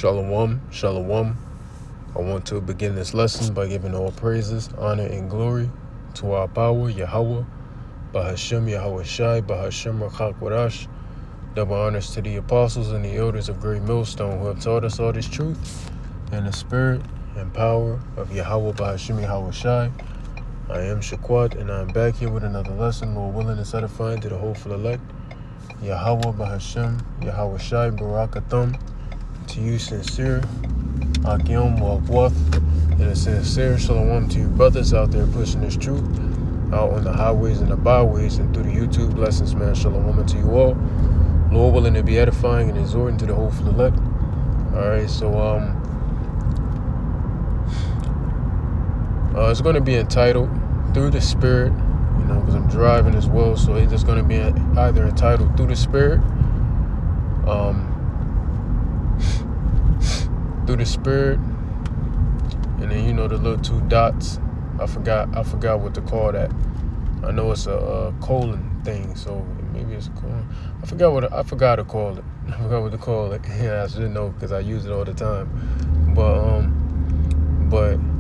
Shalom, shalom. I want to begin this lesson by giving all praises, honor, and glory to our power, Yahweh, Bahashem Yahweh Shai, Bahashem Rachak Wadash. Double honors to the apostles and the elders of Great Millstone who have taught us all this truth in the spirit and power of Yahweh, Bahashem Yahweh Shai. I am Shaquat, and I am back here with another lesson, Lord willing and edifying to the hopeful elect. Yahweh, Bahashem Yahweh Shai, Barakathum. To you sincere, Akim Walkwath, and a sincere shalom to you brothers out there pushing this truth out on the highways and the byways and through the YouTube blessings, man. Shalom to you all. Lord willing to be edifying and exhorting to the hopeful elect. Alright, so it's going to be entitled Through the Spirit, because I'm driving as well, so it's just going to be either entitled Through the Spirit, Through the Spirit, and then the little two dots. I forgot what to call that. I know it's a colon thing, so maybe it's a colon. I forgot to call it. I forgot what to call it. Yeah, I should know because I use it all the time. But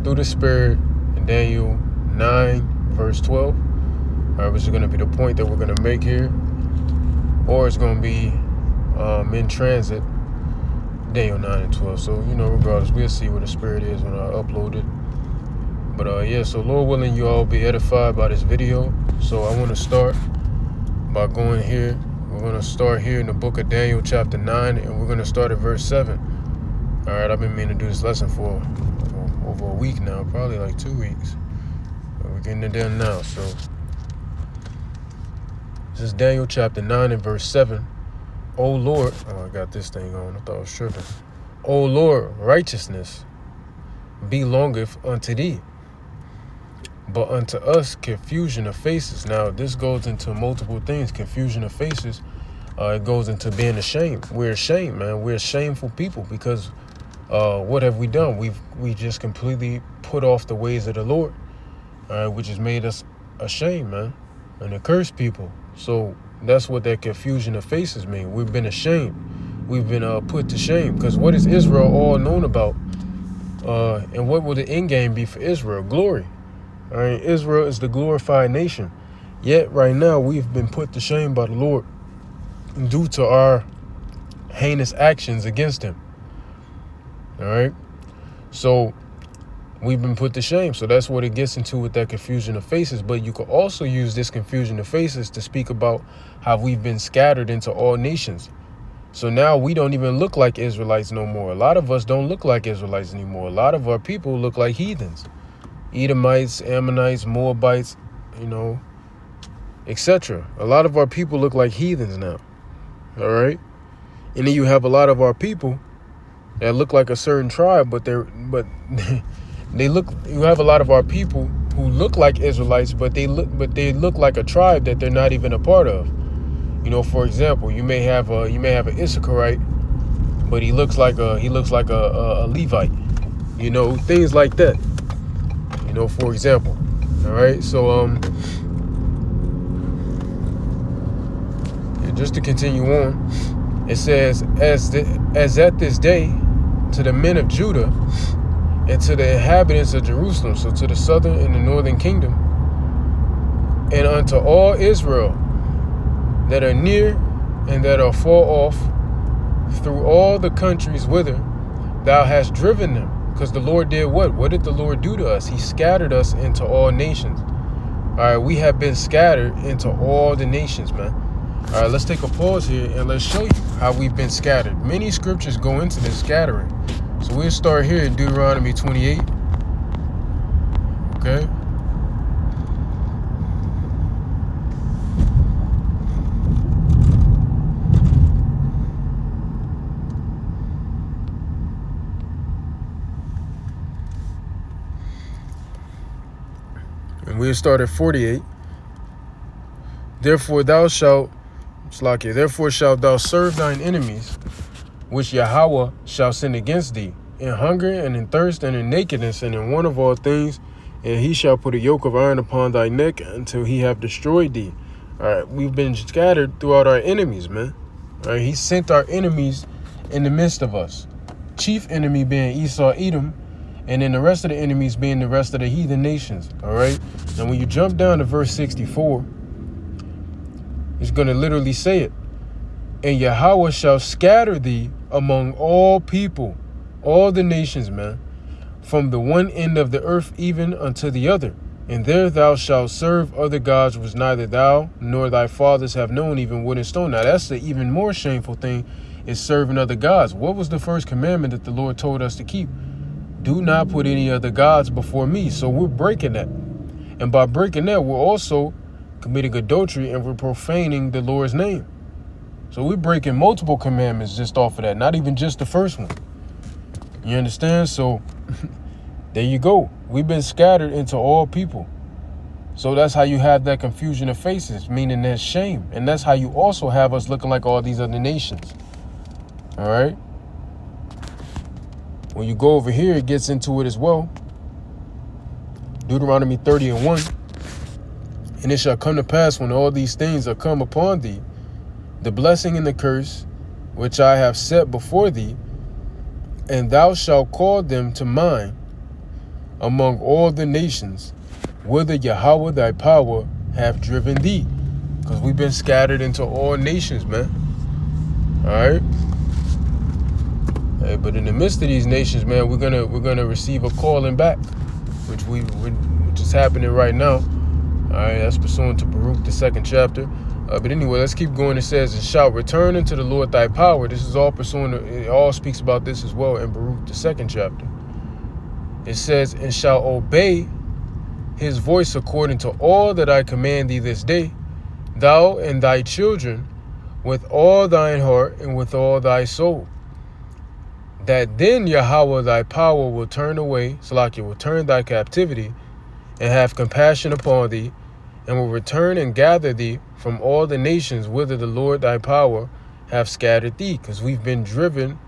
through the Spirit in Daniel 9 verse 12. Which is going to be the point that we're going to make here, or it's going to be in transit. Daniel 9 and 12. So, regardless, we'll see where the Spirit is when I upload it. But, so Lord willing, you all be edified by this video. So I want to start by going here. We're going to start here in the book of Daniel, chapter 9, and we're going to start at verse 7. All right, I've been meaning to do this lesson for over a week now, probably like 2 weeks. But we're getting it done now, so. This is Daniel, chapter 9 and verse 7. O Lord, I got this thing on. I thought I was tripping. O Lord, righteousness belongeth unto thee, but unto us confusion of faces. Now, this goes into multiple things. Confusion of faces. It goes into being ashamed. We're ashamed, man. We're shameful people because what have we done? We just completely put off the ways of the Lord, which has made us ashamed, man, and accursed people. So that's what that confusion of faces mean. We've been ashamed. We've been put to shame. Because what is Israel all known about? And what will the end game be for Israel? Glory. All right, Israel is the glorified nation. Yet right now we've been put to shame by the Lord due to our heinous actions against him. All right. So we've been put to shame. So that's what it gets into with that confusion of faces. But you could also use this confusion of faces to speak about how we've been scattered into all nations. So now we don't even look like Israelites no more. A lot of us don't look like Israelites anymore. A lot of our people look like heathens. Edomites, Ammonites, Moabites, etc. A lot of our people look like heathens now. All right. And then you have a lot of our people that look like a certain tribe, but you have a lot of our people who look like Israelites, but they look like a tribe that they're not even a part of. For example, you may have an Issacharite, but he looks like a Levite. Things like that. For example. All right. So just to continue on, it says, as at this day, to the men of Judah and to the inhabitants of Jerusalem, so to the southern and the northern kingdom, and unto all Israel that are near and that are far off, through all the countries whither thou hast driven them. Because the Lord did what? What did the Lord do to us? He scattered us into all nations. All right, we have been scattered into all the nations, man. All right, let's take a pause here and let's show you how we've been scattered. Many scriptures go into this scattering. So we'll start here in Deuteronomy 28. Okay. And we'll start at 48. Therefore shalt thou serve thine enemies, which Yahweh shall send against thee, in hunger and in thirst and in nakedness and in want of all things, and he shall put a yoke of iron upon thy neck until he have destroyed thee. All right, we've been scattered throughout our enemies, man. All right, he sent our enemies in the midst of us chief enemy being Esau, Edom, and then the rest of the enemies being the rest of the heathen nations. All right. And when you jump down to verse 64, it's going to literally say it. And Yahweh shall scatter thee among all people, all the nations, man, from the one end of the earth even unto the other. And there thou shalt serve other gods which neither thou nor thy fathers have known, even wood and stone. Now that's the even more shameful thing, is serving other gods. What was the first commandment that the Lord told us to keep? Do not put any other gods before me. So we're breaking that. And by breaking that, we're also committing adultery and we're profaning the Lord's name. So we're breaking multiple commandments just off of that, not even just the first one. You understand? So there you go. We've been scattered into all people. So that's how you have that confusion of faces, meaning there's shame. And that's how you also have us looking like all these other nations. All right? When you go over here, it gets into it as well. Deuteronomy 30:1. And it shall come to pass when all these things are come upon thee, the blessing and the curse, which I have set before thee, and thou shalt call them to mind among all the nations, whither Yahweh thy power hath driven thee. Because we've been scattered into all nations, man. All right. Hey, but in the midst of these nations, man, we're gonna receive a calling back, which is happening right now. All right, that's pursuant to Baruch, the 2nd chapter. But anyway, let's keep going. It says, and shalt return unto the Lord thy power. This is all pursuant to, it all speaks about this as well in Baruch, the 2nd chapter. It says, and shalt obey his voice according to all that I command thee this day, thou and thy children, with all thine heart and with all thy soul. That then Yahweh thy power will turn away, Salakia will turn thy captivity, and have compassion upon thee, and will return and gather thee from all the nations whither the Lord thy power hath scattered thee. Because we've been driven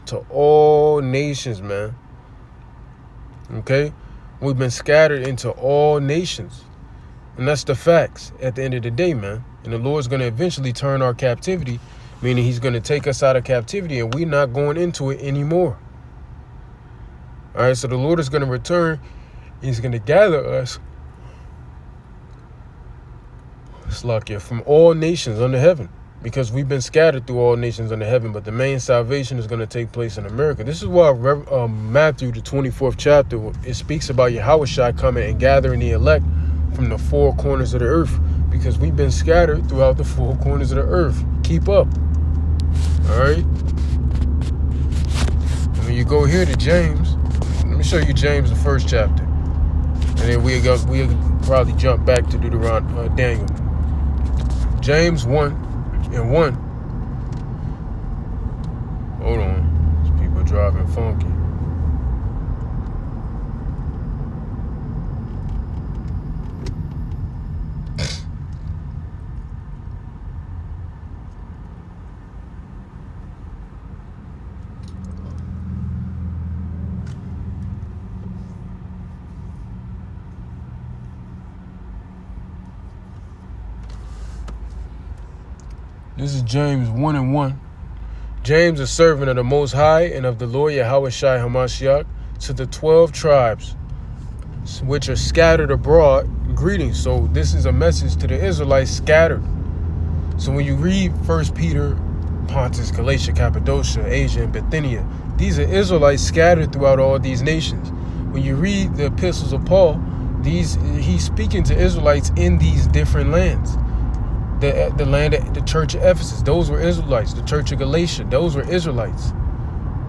to all nations, man. Okay? We've been scattered into all nations. And that's the facts at the end of the day, man. And the Lord's going to eventually turn our captivity, meaning he's going to take us out of captivity and we're not going into it anymore. All right, so the Lord is going to return. He's going to gather us, Slakia, from all nations under heaven, because we've been scattered through all nations under heaven, but the main salvation is going to take place in America. This is why Matthew, the 24th chapter, it speaks about Yahushua coming and gathering the elect from the four corners of the earth, because we've been scattered throughout the four corners of the earth. Keep up. All right. And when you go here to James, let me show you James, the 1st chapter. And then we'll probably jump back to Daniel. James 1:1. Hold on. These people driving funky. This is James 1:1. James, a servant of the Most High and of the Lord Yahushua HaMashiach, to the 12 tribes which are scattered abroad, greetings. So this is a message to the Israelites scattered. So when you read 1 Peter, Pontus, Galatia, Cappadocia, Asia, and Bithynia, these are Israelites scattered throughout all these nations. When you read the epistles of Paul, he's speaking to Israelites in these different lands. The land of the church of Ephesus, those were Israelites. The church of Galatia, those were Israelites.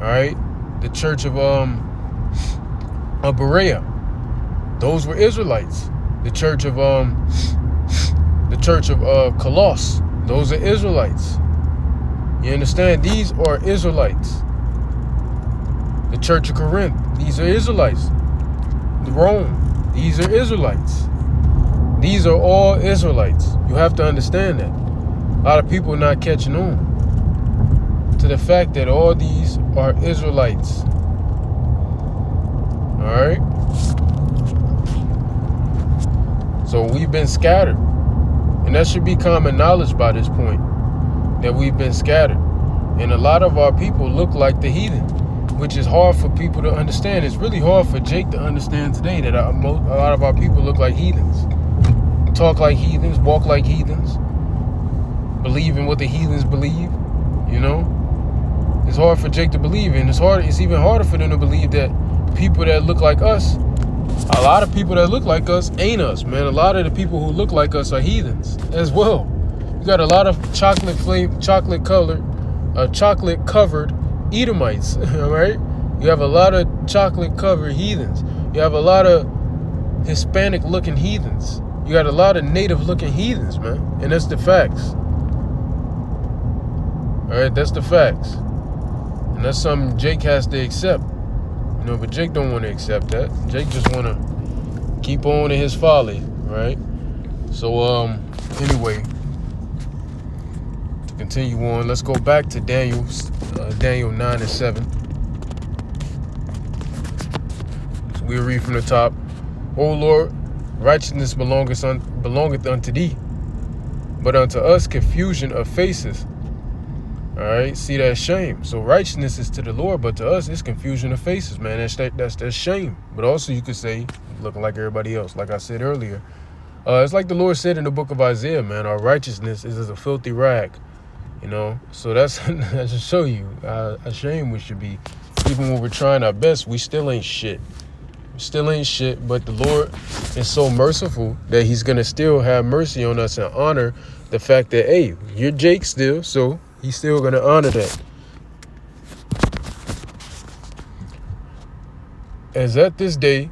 All right. The church of Berea, those were Israelites. The church of Colossus, those are Israelites. You understand? These are Israelites. The church of Corinth, these are Israelites. Rome, these are Israelites. These are all Israelites. You have to understand that. A lot of people are not catching on to the fact that all these are Israelites. All right? So we've been scattered. And that should be common knowledge by this point, that we've been scattered. And a lot of our people look like the heathen. which is hard for people to understand. It's really hard for Jake to understand today that a lot of our people look like heathens, talk like heathens, walk like heathens, believe in what the heathens believe. You know, it's hard for Jake to believe, and it's even harder for them to believe that people that look like us, a lot of people that look like us ain't us, man. A lot of the people who look like us are heathens as well. You got a lot of chocolate covered Edomites, all right? You have a lot of chocolate covered heathens. You have a lot of Hispanic looking heathens. You got a lot of native looking heathens, man. And that's the facts. All right, that's the facts. And that's something Jake has to accept. You know, but Jake don't want to accept that. Jake just want to keep on in his folly, right? So, anyway, to continue on, let's go back to Daniel 9 and 7. So we'll read from the top. O Lord, righteousness belongeth unto thee, but unto us confusion of faces. All right, see, that's shame. So righteousness is to the Lord, but to us it's confusion of faces, man. That's shame. But also you could say looking like everybody else. Like I said earlier, it's like the Lord said in the book of Isaiah, man. Our righteousness is as a filthy rag, you know. So that's that should show you how ashamed we should be. Even when we're trying our best, we still ain't shit. Still ain't shit. But the Lord is so merciful that He's gonna still have mercy on us and honor the fact that, hey, you're Jake still, so He's still going to honor that. As at this day,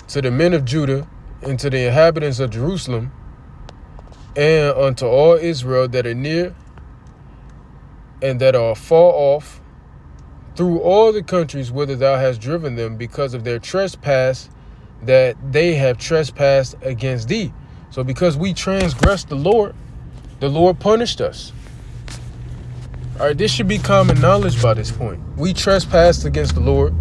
to the men of Judah and to the inhabitants of Jerusalem, and unto all Israel that are near and that are far off, through all the countries whither thou hast driven them, because of their trespass that they have trespassed against thee. So because we transgressed the Lord punished us. All right, this should be common knowledge by this point. We trespassed against the Lord.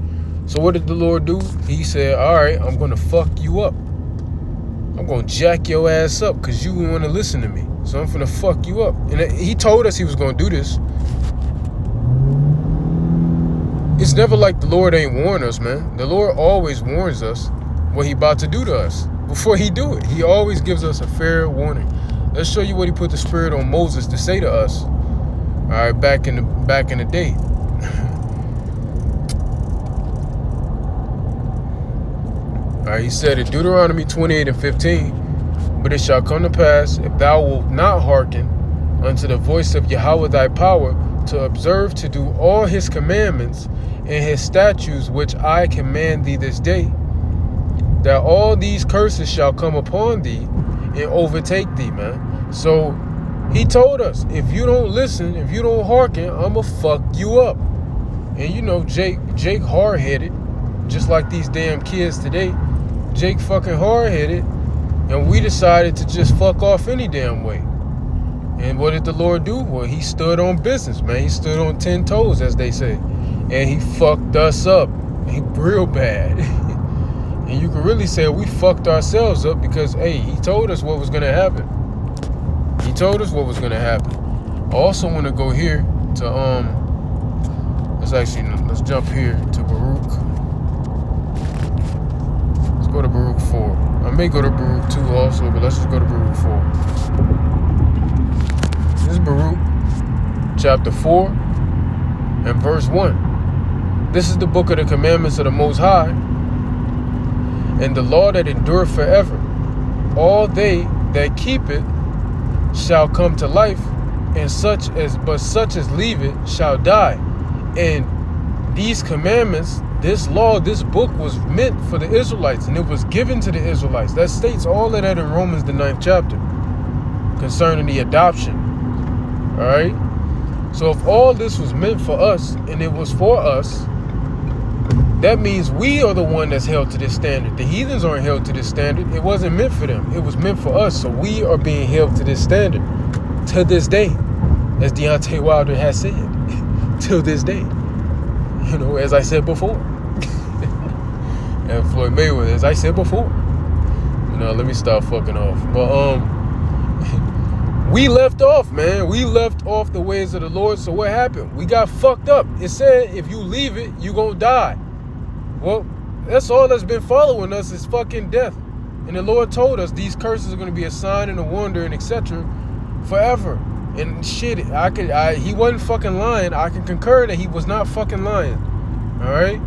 So what did the Lord do? He said, all right, I'm going to fuck you up. I'm going to jack your ass up because you want to listen to me. So I'm going to fuck you up. And He told us He was going to do this. It's never like the Lord ain't warned us, man. The Lord always warns us what He about to do to us. Before He do it, He always gives us a fair warning. Let's show you what He put the Spirit on Moses to say to us. All right, back in the day. All right, He said in Deuteronomy 28 and 15, but it shall come to pass, if thou wilt not hearken unto the voice of Yahweh thy power, to observe to do all His commandments and His statutes which I command thee this day, that all these curses shall come upon thee and overtake thee, man. So He told us, if you don't listen, if you don't hearken, I'ma fuck you up. And you know, Jake hard-headed, just like these damn kids today. Jake fucking hard-headed, and we decided to just fuck off any damn way. And what did the Lord do? Well, He stood on business, man. He stood on 10 toes, as they say. And He fucked us up. Real bad. And you can really say we fucked ourselves up because, hey, He told us what was going to happen. He told us what was going to happen. I also want to go here to, let's jump here to Baruch. Let's go to Baruch 4. I may go to Baruch 2 also, but let's just go to Baruch 4. This is Baruch chapter 4 and verse 1. This is the book of the commandments of the Most High, and the law that endureth forever. All they that keep it shall come to life, and such as leave it shall die. And these commandments, this law, this book was meant for the Israelites, and it was given to the Israelites. That states all of that in Romans the 9th chapter concerning the adoption. All right, so if all this was meant for us and it was for us, that means we are the one that's held to this standard. The heathens aren't held to this standard. It wasn't meant for them. It was meant for us. So we are being held to this standard to this day, as Deontay Wilder has said, till this day. You know, as I said before. And Floyd Mayweather, as I said before. You know, let me stop fucking off. But we left off, man. We left off the ways of the Lord. So what happened? We got fucked up. It said if you leave it, you gonna die. Well, that's all that's been following us is fucking death. And the Lord told us these curses are gonna be a sign and a wonder and etc. forever. And shit, he wasn't fucking lying. I can concur that he was not fucking lying. All right.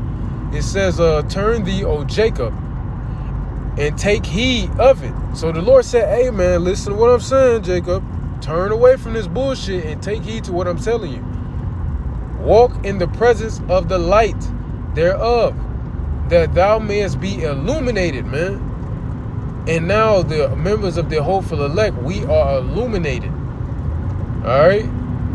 It says, turn thee, O Jacob, and take heed of it. So the Lord said, hey, man, listen to what I'm saying, Jacob. Turn away from this bullshit and take heed to what I'm telling you. Walk in the presence of the light thereof, that thou mayest be illuminated, man. And now the members of the hopeful elect, we are illuminated. All right?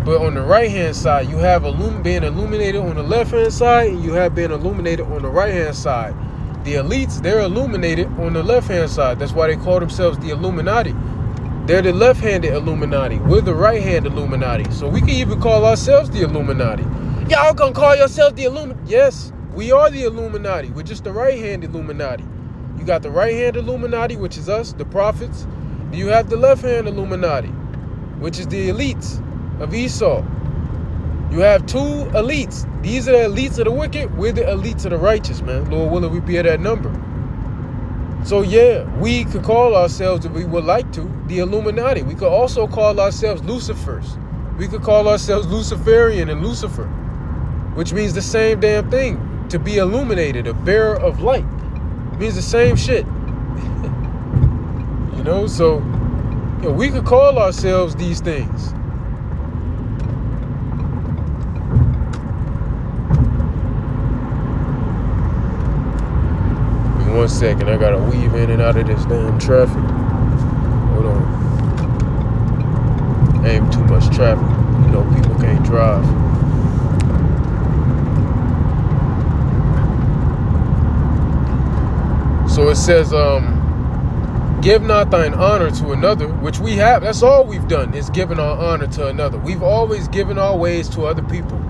But on the right-hand side, you have being illuminated on the left-hand side, and you have been illuminated on the right-hand side. The elites, they're illuminated on the left-hand side. That's why they call themselves the Illuminati. They're the left-handed Illuminati. We're the right-handed Illuminati. So we can even call ourselves the Illuminati. Y'all gonna call yourselves the Illuminati? Yes, we are the Illuminati. We're just the right-handed Illuminati. You got the right-handed Illuminati, which is us, the prophets. You have the left-hand Illuminati, which is the elites of Esau. You have two elites. These are the elites of the wicked. We're the elites of the righteous, man. Lord willing, we be at that number. So yeah, we could call ourselves, if we would like to, the Illuminati. We could also call ourselves Lucifers. We could call ourselves Luciferian and Lucifer, which means the same damn thing. To be illuminated, a bearer of light. It means the same shit. You know, so we could call ourselves these things. Give me 1 second, I gotta weave in and out of this damn traffic. Hold on. Ain't too much traffic. You know, people can't drive. So it says, give not thine honor to another, which we have. That's all we've done, is given our honor to another. We've always given our ways to other people.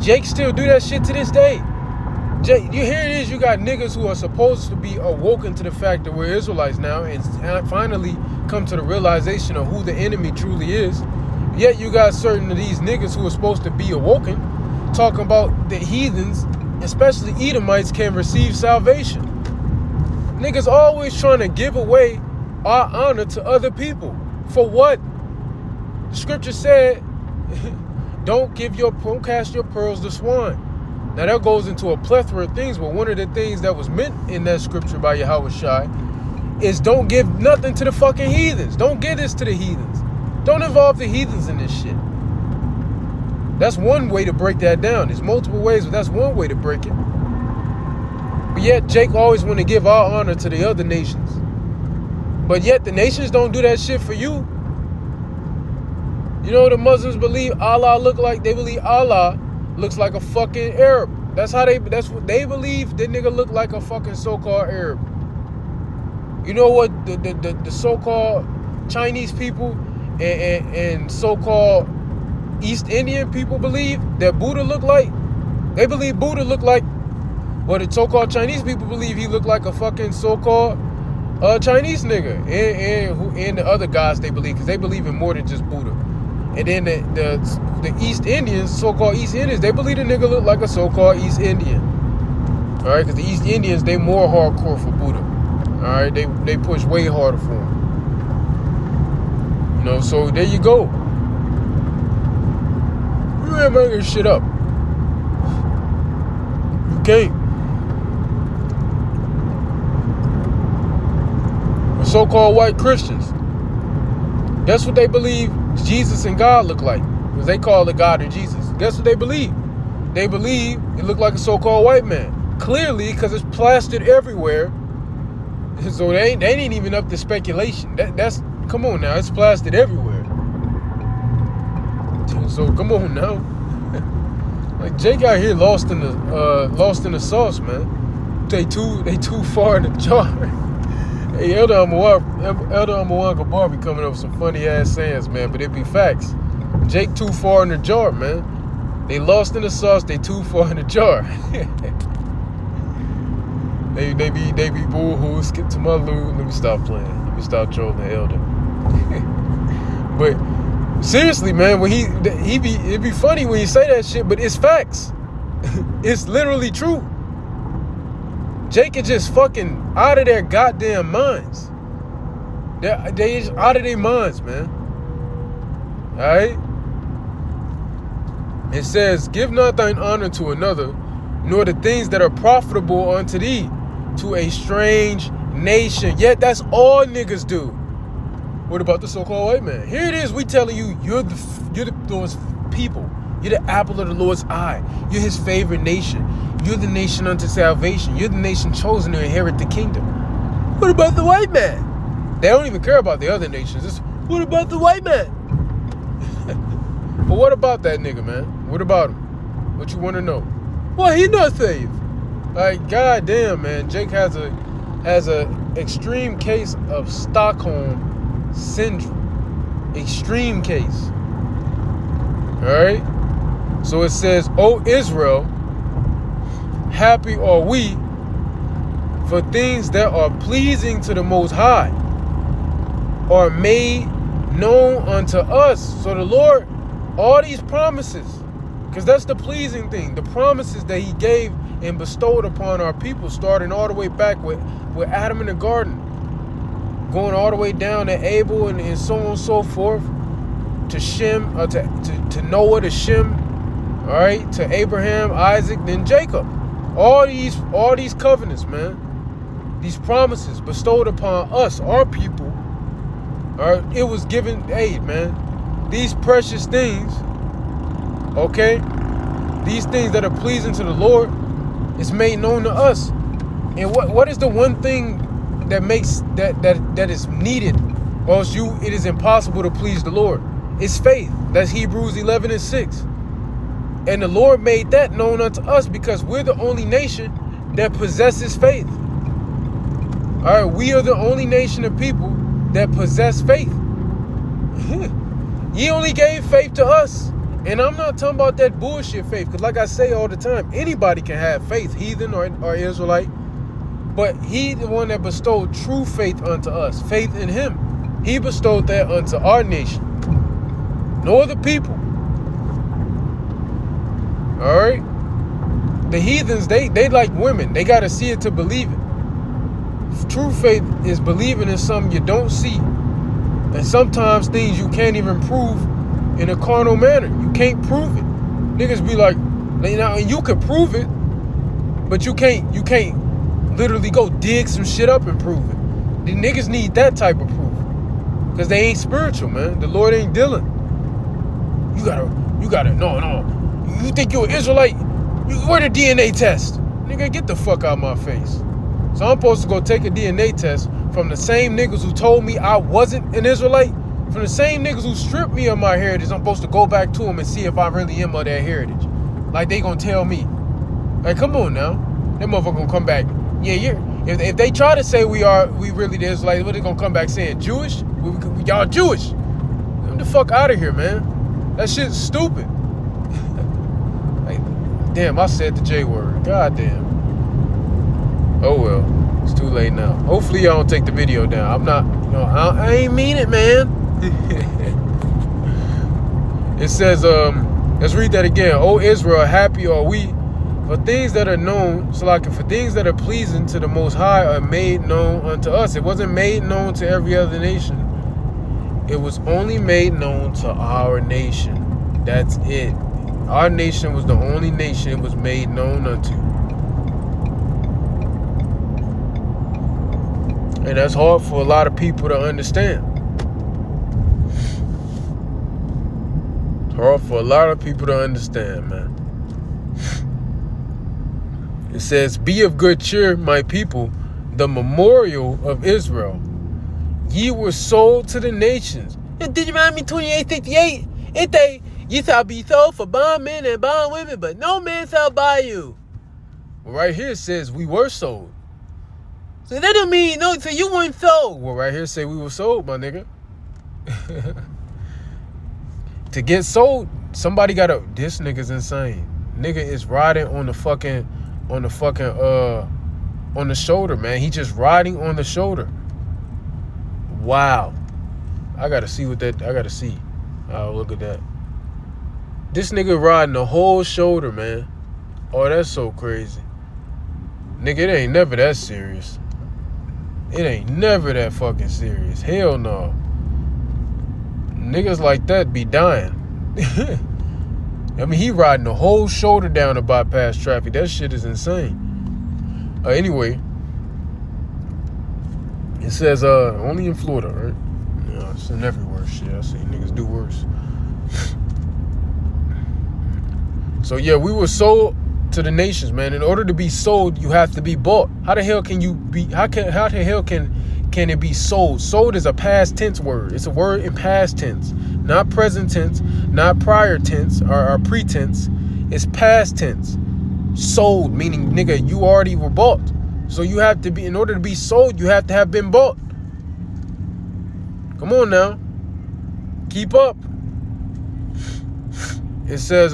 Jake still do that shit to this day. Jake, you hear it is, you got niggas who are supposed to be awoken to the fact that we're Israelites now and finally come to the realization of who the enemy truly is. Yet you got certain of these niggas who are supposed to be awoken talking about the heathens, especially Edomites, can receive salvation. Niggas always trying to give away our honor to other people. For what? The scripture said, don't cast your pearls to swine. Now that goes into a plethora of things, but one of the things that was meant in that scripture by Yahweh Shai is don't give nothing to the fucking heathens. Don't give this to the heathens. Don't involve the heathens in this shit. That's one way to break that down. There's multiple ways, but that's one way to break it. But yet Jake always want to give our honor to the other nations. But yet the nations don't do that shit for you. You know what the Muslims believe Allah look like? They believe Allah looks like a fucking Arab. That's what they believe. That nigga look like a fucking so-called Arab. You know what the so-called Chinese people and so-called East Indian people believe that Buddha look like? They believe Buddha look like, well, the so-called Chinese people believe he look like a fucking so-called Chinese nigga. And the other guys they believe, because they believe in more than just Buddha. And then the East Indians, so-called East Indians, they believe the nigga look like a so-called East Indian. All right, because the East Indians, they more hardcore for Buddha. All right, they push way harder for him. You know, so there you go. You ain't making shit up. You can't. The so-called white Christians, that's what they believe Jesus and God look like, because they call the God of Jesus. Guess what they believe? They believe it looked like a so-called white man. Clearly, because it's plastered everywhere. So they ain't even up to speculation. That's come on now, it's plastered everywhere. So come on now. Like Jake out here lost in the sauce, man. They too far in the jar. Hey, Elder Amawar Gabar be coming up with some funny ass sayings, man, but it be facts. Jake too far in the jar, man. They lost in the sauce, they too far in the jar. they be boo-hoo, skip to my loo. Let me stop playing. Let me stop trolling Elder. But seriously, man, when it'd be funny when you say that shit, but it's facts. It's literally true. Jake is just fucking out of their goddamn minds. They just out of their minds, man. Alright? It says, give not thine honor to another, nor the things that are profitable unto thee, to a strange nation. Yet that's all niggas do. What about the so-called white man? Here it is, we telling you, you're the Lord's people. You're the apple of the Lord's eye. You're his favorite nation. You're the nation unto salvation. You're the nation chosen to inherit the kingdom. What about the white man? They don't even care about the other nations. It's, what about the white man? But what about that nigga, man? What about him? What you want to know? Well, he not saved. Like, goddamn, man. Jake has a extreme case of Stockholm syndrome. Extreme case. All right? So it says, O Israel, happy are we for things that are pleasing to the Most High, are made known unto us. So the Lord, all these promises, because that's the pleasing thing, the promises that he gave and bestowed upon our people, starting all the way back with Adam in the garden, going all the way down to Abel and so on and so forth, to Shem, to Noah, to Shem, all right, to Abraham, Isaac, then Jacob. All these covenants, man, these promises bestowed upon us, our people, all right, it was given, hey, man, these precious things, okay, these things that are pleasing to the Lord, is made known to us. And what is the one thing that makes that is needed, or else it is impossible to please the Lord? It's faith. That's Hebrews 11:6. And the Lord made that known unto us because we're the only nation that possesses faith. All right, we are the only nation of people that possess faith. He only gave faith to us. And I'm not talking about that bullshit faith, because like I say all the time, anybody can have faith, heathen or Israelite. But he the one that bestowed true faith unto us, faith in him. He bestowed that unto our nation. No other people. All right? The heathens, they like women. They got to see it to believe it. True faith is believing in something you don't see. And sometimes things you can't even prove in a carnal manner. You can't prove it. Niggas be like, you can prove it, but you can't literally go dig some shit up and prove it. The niggas need that type of proof. Because they ain't spiritual, man. The Lord ain't dealing. You gotta, no. You think you're an Israelite? Where the DNA test? Nigga, get the fuck out of my face. So I'm supposed to go take a DNA test from the same niggas who told me I wasn't an Israelite? From the same niggas who stripped me of my heritage, I'm supposed to go back to them and see if I really am of their heritage. Like they gonna tell me. Like, come on now. That motherfucker gonna come back. Yeah, if they try to say we really the Israelites, what they gonna come back saying? Jewish? Y'all Jewish. Get the fuck out of here, man. That shit's stupid. Like, damn, I said the J word. God damn. Oh well. It's too late now. Hopefully y'all don't take the video down. I'm not, I ain't mean it, man. It says, let's read that again. O Israel, happy are we for things that are known, so like for things that are pleasing to the Most High are made known unto us. It wasn't made known to every other nation. It was only made known to our nation. That's it. Our nation was the only nation it was made known unto. And that's hard for a lot of people to understand. It's hard for a lot of people to understand, man. It says, be of good cheer, my people, the memorial of Israel. Ye were sold to the nations. In Deuteronomy 28:68, it say, ye shall be sold for bondmen and bondwomen, but no man shall buy you. Well, right here it says we were sold. So that don't mean, no, so you weren't sold. Well, right here say we were sold, my nigga. To get sold, somebody gotta, this nigga's insane. Nigga is riding on the shoulder, man. He just riding on the shoulder. Wow. I gotta see what that. I gotta see. Look at that. This nigga riding the whole shoulder, man. Oh, that's so crazy. Nigga, it ain't never that serious. It ain't never that fucking serious. Hell no. Niggas like that be dying. I mean, he riding the whole shoulder down to bypass traffic. That shit is insane. Anyway, it says only in Florida, right? Yeah, it's in everywhere. Shit, I see niggas do worse. So yeah, we were sold to the nations, man. In order to be sold, you have to be bought. How the hell can you be? How the hell can it be sold? Sold is a past tense word. It's a word in past tense, not present tense, not prior tense or pretense. It's past tense. Sold meaning, nigga, you already were bought. So you have to be, in order to be sold, you have to have been bought. Come on now, keep up. It says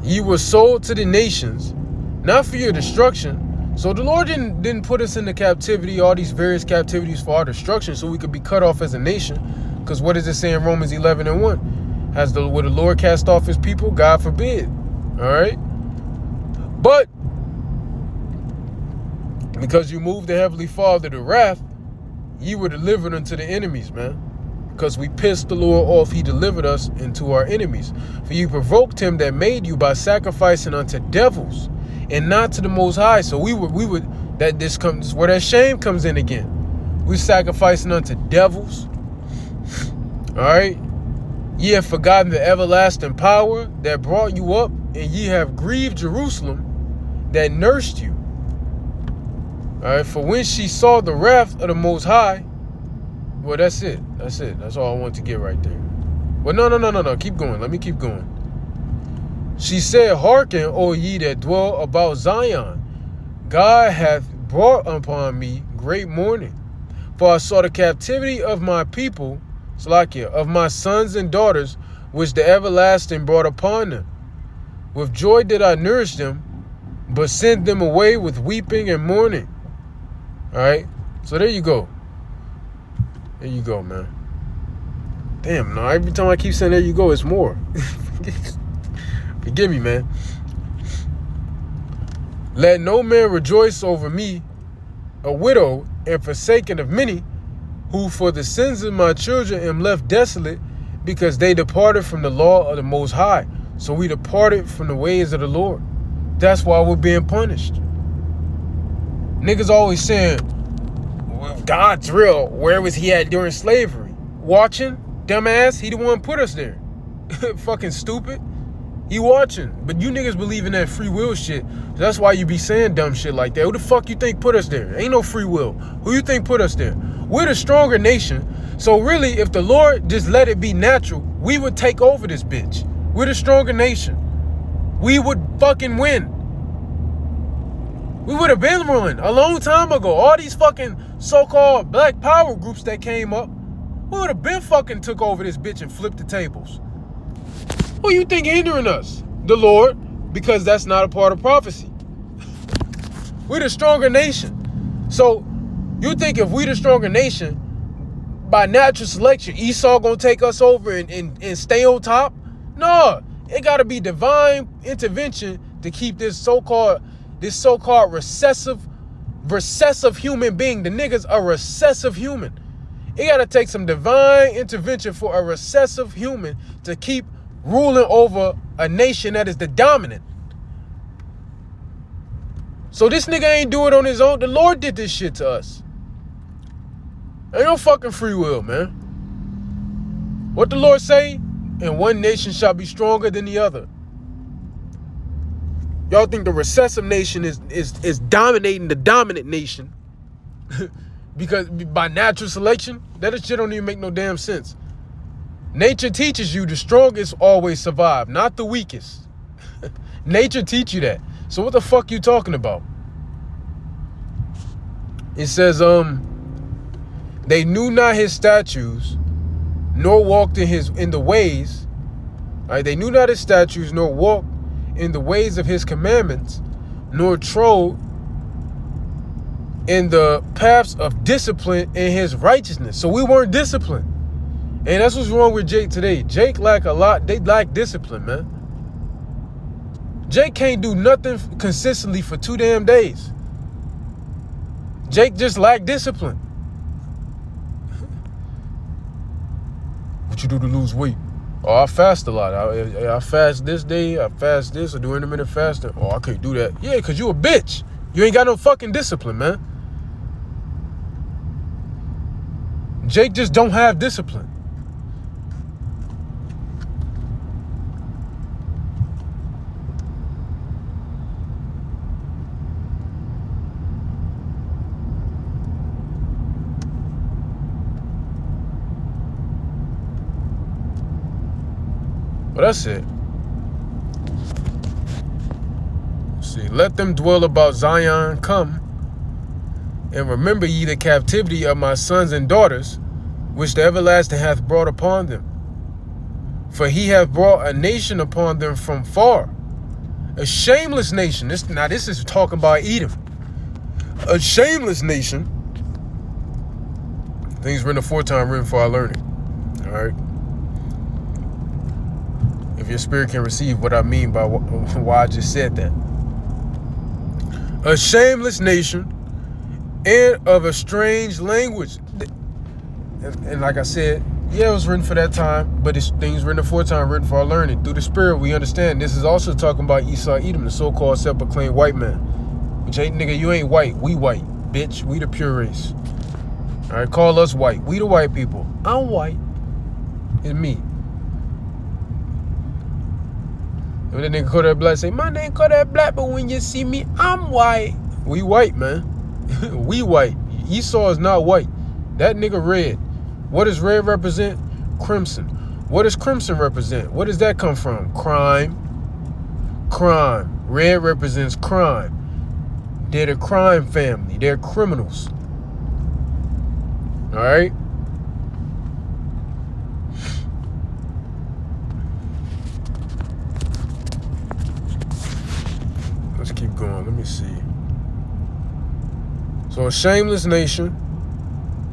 ye were sold to the nations, not for your destruction. So the Lord didn't put us into captivity, all these various captivities for our destruction, so we could be cut off as a nation. Because what does it say in Romans 11:1? Will the Lord cast off his people? God forbid. All right. But because you moved the Heavenly Father to wrath, ye were delivered unto the enemies, man. Because we pissed the Lord off, he delivered us into our enemies. For you provoked him that made you by sacrificing unto devils and not to the Most High. So we would that this comes where that shame comes in again. We sacrificing unto devils. All right. Ye have forgotten the everlasting power that brought you up, and ye have grieved Jerusalem that nursed you. All right. For when she saw the wrath of the Most High, well, that's it. That's it. That's all I want to get right there. Well, no. Keep going. Let me keep going. She said, hearken, O ye that dwell about Zion. God hath brought upon me great mourning. For I saw the captivity of my people, Slakia, of my sons and daughters, which the everlasting brought upon them. With joy did I nourish them, but sent them away with weeping and mourning. All right. So there you go. There you go, man. Damn, no, every time I keep saying there you go, it's more. Forgive me, man. Let no man rejoice over me, a widow and forsaken of many, who for the sins of my children am left desolate, because they departed from the law of the Most High. So we departed from the ways of the Lord. That's why we're being punished. Niggas always saying, well, God's real. Where was he at during slavery? Watching? Dumbass, he the one put us there. Fucking stupid. He watching. But you niggas believe in that free will shit. That's why you be saying dumb shit like that. Who the fuck you think put us there? Ain't no free will. Who you think put us there? We're the stronger nation. So really, if the Lord just let it be natural, we would take over this bitch. We're the stronger nation. We would fucking win. We would have been ruined a long time ago. All these fucking so-called black power groups that came up, we would have been fucking took over this bitch and flipped the tables. Who you think hindering us? The Lord, because that's not a part of prophecy. We're the stronger nation. So you think if we the stronger nation, by natural selection, Esau gonna take us over and stay on top? No, it gotta be divine intervention to keep this so-called recessive human being. The nigga's a recessive human. It gotta take some divine intervention for a recessive human to keep ruling over a nation that is the dominant. So this nigga ain't do it on his own. The Lord did this shit to us. Ain't no fucking free will, man. What the Lord say? And one nation shall be stronger than the other. Y'all think the recessive nation is dominating the dominant nation because by natural selection? That shit don't even make no damn sense. Nature teaches you the strongest always survive, not the weakest. Nature teach you that. So what the fuck you talking about? It says, they knew not his statutes, nor walked in the ways. All right, they knew not his statutes, nor walked in the ways of his commandments, nor trod in the paths of discipline and his righteousness. So we weren't disciplined. And that's what's wrong with Jake today. Jake lack a lot. They lack discipline, man. Jake can't do nothing consistently for 2 damn days. Jake just lack discipline. What you do to lose weight? Oh, I fast a lot. I fast this day. I fast this. I do intermittent fasting. Oh, I can't do that. Yeah, because you a bitch. You ain't got no fucking discipline, man. Jake just don't have discipline. But that's it. See, let them dwell about Zion come, and remember ye the captivity of my sons and daughters, which the everlasting hath brought upon them. For he hath brought a nation upon them from far, a shameless nation. This is talking about Edom. A shameless nation. Things written aforetime, written for our learning. All right. If your spirit can receive what I mean by why I just said that. A shameless nation and of a strange language. And like I said, yeah, it was written for that time, but it's things written aforetime, written for our learning. Through the spirit, we understand. This is also talking about Esau, Edom, the so-called self-proclaimed white man. Which ain't, nigga, you ain't white. We white, bitch. We the pure race. All right, call us white. We the white people. I'm white. It's me. When that nigga Kodak Black say, my name Kodak Black, but when you see me, I'm white. We white, man. We white. Esau is not white. That nigga red. What does red represent? Crimson. What does crimson represent? What does that come from? Crime. Crime. Red represents crime. They're the crime family. They're criminals. All right? Let's keep going. Let me see. So a shameless nation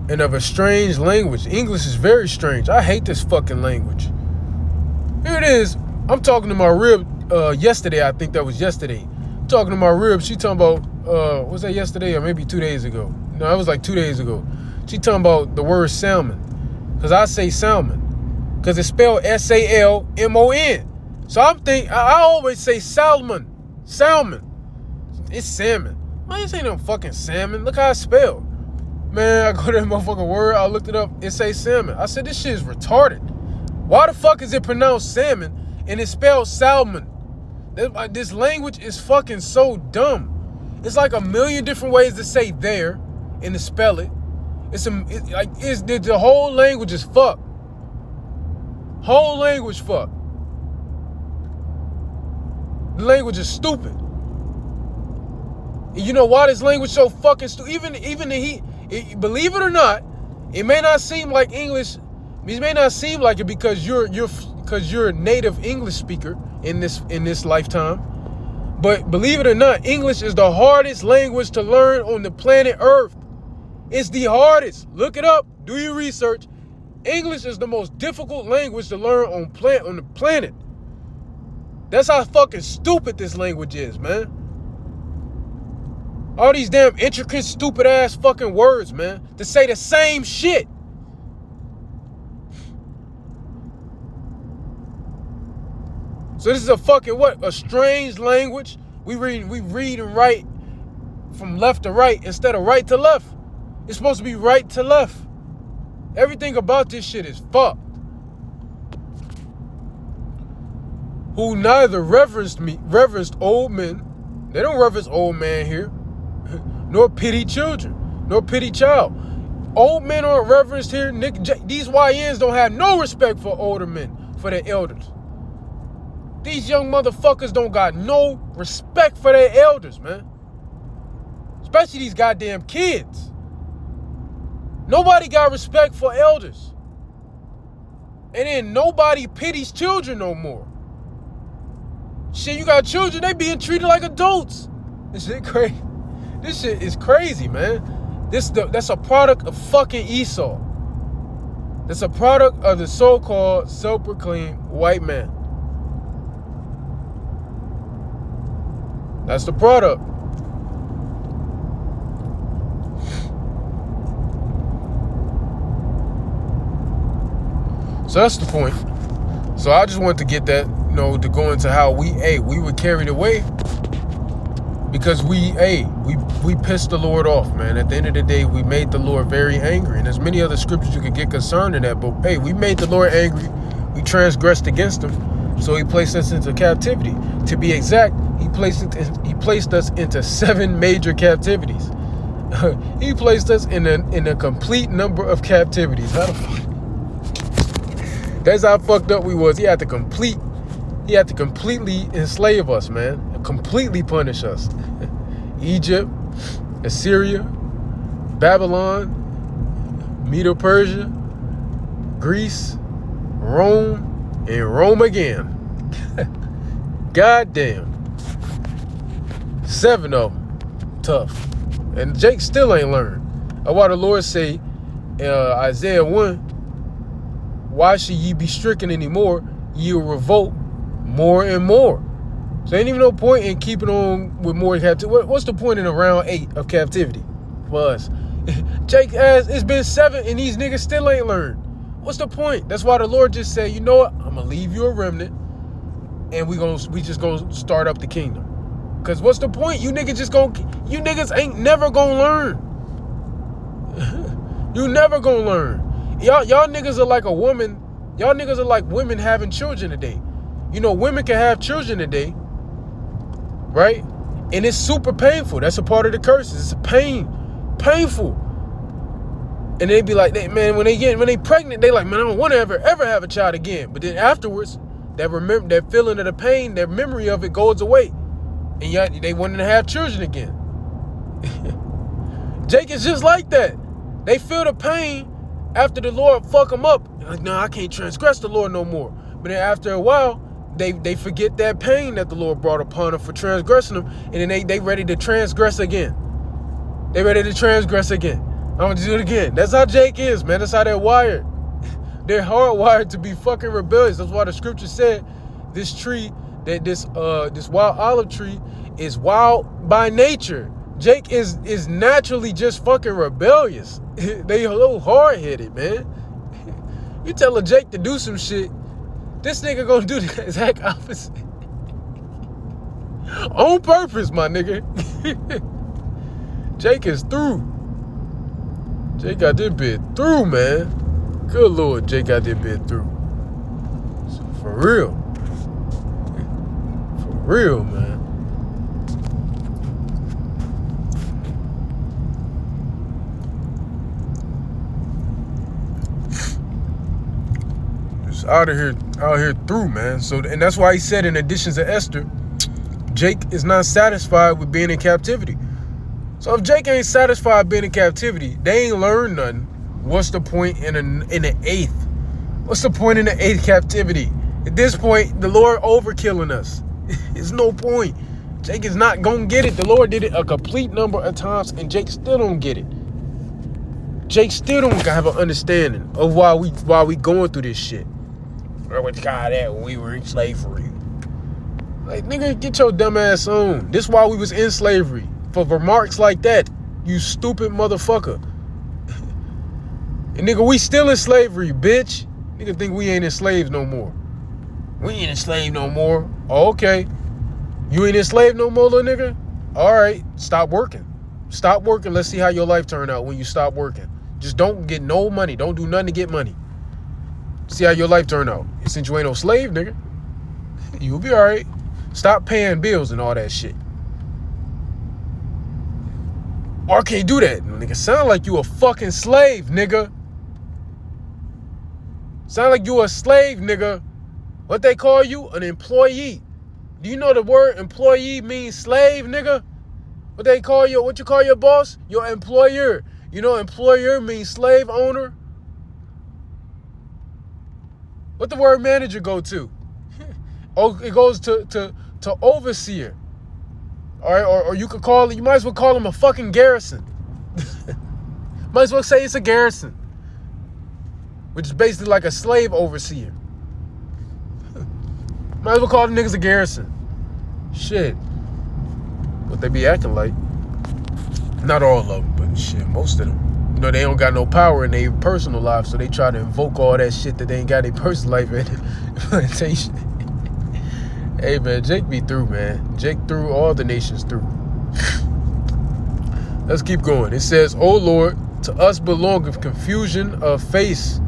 and of a strange language. English is very strange. I hate this fucking language. Here it is. I'm talking to my rib yesterday. I think that was yesterday. I'm talking to my rib. She talking about, was that yesterday or maybe 2 days ago? No, it was like 2 days ago. She talking about the word salmon. Because I say salmon. Because it's spelled S-A-L-M-O-N. So I always say salmon. Salmon. It's salmon. Man, this ain't no fucking salmon. Look how it's spelled. Man, I go to that motherfucking word. I looked it up. It say salmon. I said, this shit is retarded. Why the fuck is it pronounced salmon and it's spelled salmon? This language is fucking so dumb. It's like a million different ways to say there and to spell it. The whole language is fucked. Whole language fucked. The language is stupid. And you know why this language so fucking stupid? Believe it or not, it may not seem like English. It may not seem like it because you're a native English speaker in this lifetime. But believe it or not, English is the hardest language to learn on the planet Earth. It's the hardest. Look it up. Do your research. English is the most difficult language to learn on the planet. That's how fucking stupid this language is, man. All these damn intricate, stupid ass fucking words, man, to say the same shit. So this is a fucking what? A strange language. We read and write from left to right instead of right to left. It's supposed to be right to left. Everything about this shit is fucked. Who neither reverenced old men. They don't reverence old man here. Nor pity children. Nor pity child. Old men aren't reverenced here. These YNs don't have no respect for older men, for their elders. These young motherfuckers don't got no respect for their elders, man. Especially these goddamn kids. Nobody got respect for elders. And then nobody pities children no more. Shit, you got children, they being treated like adults. This shit crazy. This shit is crazy, man. That's a product of fucking Esau. That's a product of the so-called self-proclaimed white man. That's the product. So that's the point. So I just wanted to get that, to go into how we were carried away because we pissed the Lord off, man. At the end of the day, we made the Lord very angry. And there's many other scriptures you could get concerned in that, but we made the Lord angry. We transgressed against him. So he placed us into captivity. To be exact, he placed us into 7 major captivities. He placed us in a complete number of captivities. How the fuck? That's how fucked up we was. He had to completely enslave us, man. Completely punish us. Egypt, Assyria, Babylon, Medo-Persia, Greece, Rome, and Rome again. Goddamn. 7 of them. Tough. And Jake still ain't learned. That's why the Lord say, Isaiah 1, why should ye be stricken anymore? Ye will revolt more and more. So ain't even no point in keeping on with more captivity. What's the point in a round 8 of captivity for us? Jake asked, it's been 7 and these niggas still ain't learned. What's the point? That's why the Lord just said, you know what? I'm gonna leave you a remnant and we just gonna start up the kingdom. Cause what's the point? You niggas ain't never gonna learn. You never gonna learn. Y'all niggas are like a woman. Y'all niggas are like women having children today. Women can have children today, right? And it's super painful. That's a part of the curses. It's painful. And they be like, man, when they pregnant, they like, man, I don't want to ever have a child again. But then afterwards, that feeling of the pain, that memory of it goes away, and yet they want to have children again. Jake is just like that. They feel the pain after the Lord fuck them up. Like, no, I can't transgress the Lord no more. But then after a while, they forget that pain that the Lord brought upon them for transgressing them, and then they ready to transgress again. They ready to transgress again. I'm gonna do it again. That's how Jake is, man. That's how they're wired. They're hardwired to be fucking rebellious. That's why the scripture said this wild olive tree is wild by nature. Jake is naturally just fucking rebellious. They a little hard-headed, man. You tell a Jake to do some shit, this nigga gonna do the exact opposite. On purpose, my nigga. Jake is through. Jake got this bit through, man. Good Lord, Jake got this bit through. So for real. For real, man. Out here through, man. So, and that's why he said, in addition to Esther, Jake is not satisfied with being in captivity. So if Jake ain't satisfied being in captivity, they ain't learned nothing. What's the point in the 8th? What's the point in the 8th captivity? At this point, the Lord overkilling us. There's no point. Jake is not gonna get it. The Lord did it a complete number of times, and Jake still don't get it. Jake still don't have an understanding of why we going through this shit. Where was God at when we were in slavery? Like, nigga, get your dumb ass on. This why we was in slavery. For remarks like that, you stupid motherfucker. And nigga, we still in slavery, bitch. Nigga think we ain't enslaved no more. We ain't enslaved no more. Oh, okay. You ain't enslaved no more, little nigga? Alright, stop working. Stop working. Let's see how your life turn out when you stop working. Just don't get no money. Don't do nothing to get money. See how your life turn out. Since you ain't no slave, nigga, you'll be all right. Stop paying bills and all that shit. Or I can't do that. Nigga, sound like you a fucking slave, nigga. Sound like you a slave, nigga. What they call you? An employee. Do you know the word employee means slave, nigga? What you call your boss? Your employer. You know employer means slave owner. What the word manager go to? Oh, it goes to overseer. All right, or you could call it, you might as well call him a fucking garrison. Might as well say it's a garrison, which is basically like a slave overseer. Might as well call the niggas a garrison. Shit. What they be acting like. Not all of them, but shit, most of them. You know, they don't got no power in their personal life, so they try to invoke all that shit that they ain't got their personal life in. Plantation. Hey, man, Jake be through, man. Jake threw all the nations through. Let's keep going. It says, O Lord, to us belongeth confusion of face,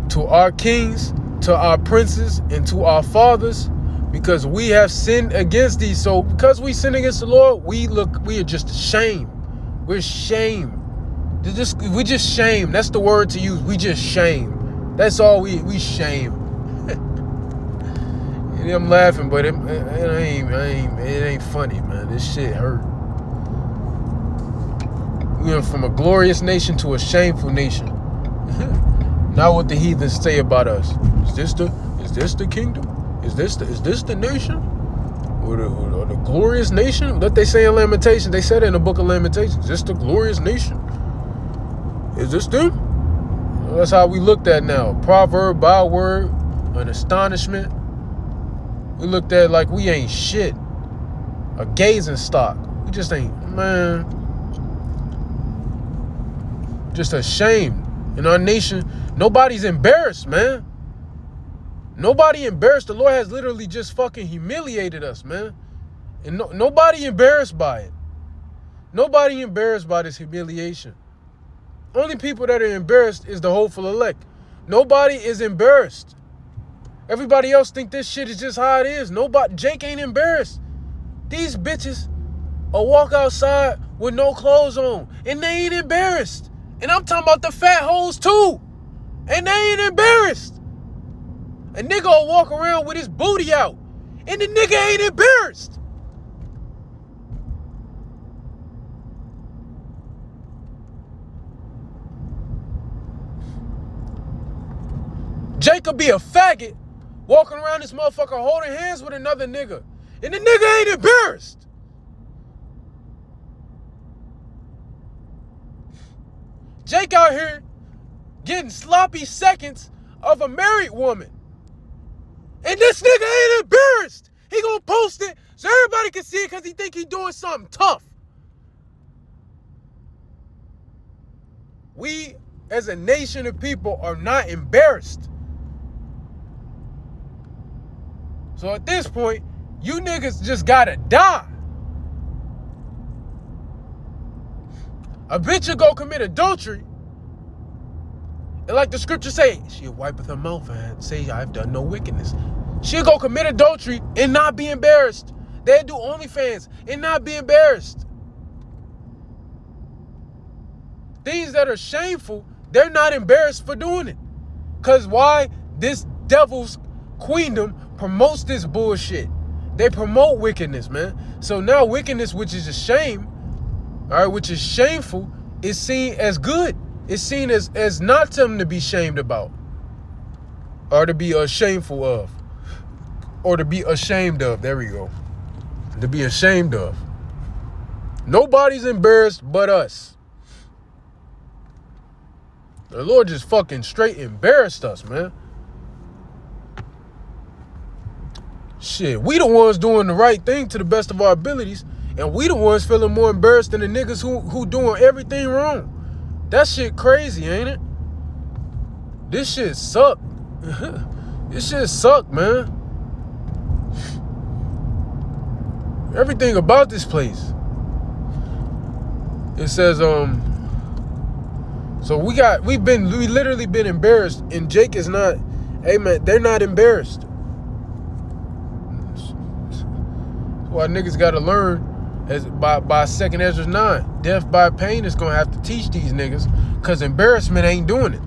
to our kings, to our princes, and to our fathers, because we have sinned against thee. So because we sin against the Lord, we are just ashamed. We're shamed. We just shame. That's the word to use. We just shame. That's all we shame. And I'm laughing, but it ain't funny, man. This shit hurt. We went from a glorious nation to a shameful nation. Now what the heathens say about us? Is this the kingdom? Is this the nation? Or the glorious nation? What they say in Lamentations? They said it in the book of Lamentations. Is this the glorious nation? Is this them? Well, that's how we looked at now. Proverb, byword, an astonishment. We looked at like we ain't shit. A gazing stock. We just ain't, man. Just ashamed. In our nation, nobody's embarrassed, man. Nobody embarrassed. The Lord has literally just fucking humiliated us, man. And nobody embarrassed by it. Nobody embarrassed by this humiliation. Only people that are embarrassed is the hopeful elect. Nobody is embarrassed. Everybody else think this shit is just how it is. Jake ain't embarrassed. These bitches will walk outside with no clothes on, and they ain't embarrassed. And I'm talking about the fat hoes too, and they ain't embarrassed. A nigga will walk around with his booty out, and the nigga ain't embarrassed. Jake could be a faggot walking around this motherfucker holding hands with another nigga, and the nigga ain't embarrassed. Jake out here getting sloppy seconds of a married woman, and this nigga ain't embarrassed. He gonna post it so everybody can see it because he think he doing something tough. We, as a nation of people, are not embarrassed. So at this point, you niggas just gotta die. A bitch will go commit adultery, and like the scripture say, she'll wipeth her mouth and say, I've done no wickedness. She'll go commit adultery and not be embarrassed. They'll do OnlyFans and not be embarrassed. Things that are shameful, they're not embarrassed for doing it. Because why? This devil's queendom promotes this bullshit. They promote wickedness, man. So now wickedness, which is a shame, all right, which is shameful, is seen as good. It's seen as not something to be shamed about, or to be shameful of, or to be ashamed of. There we go. To be ashamed of. Nobody's embarrassed but us. The Lord just fucking straight embarrassed us, man. Shit, we the ones doing the right thing to the best of our abilities, and we the ones feeling more embarrassed than the niggas who doing everything wrong. That shit crazy, ain't it? This shit suck. This shit suck, man. Everything about this place. It says, so we literally been embarrassed, and Jake is not, hey man, they're not embarrassed. That's why niggas gotta learn by 2nd Ezra 9. Death by pain is gonna have to teach these niggas, because embarrassment ain't doing it.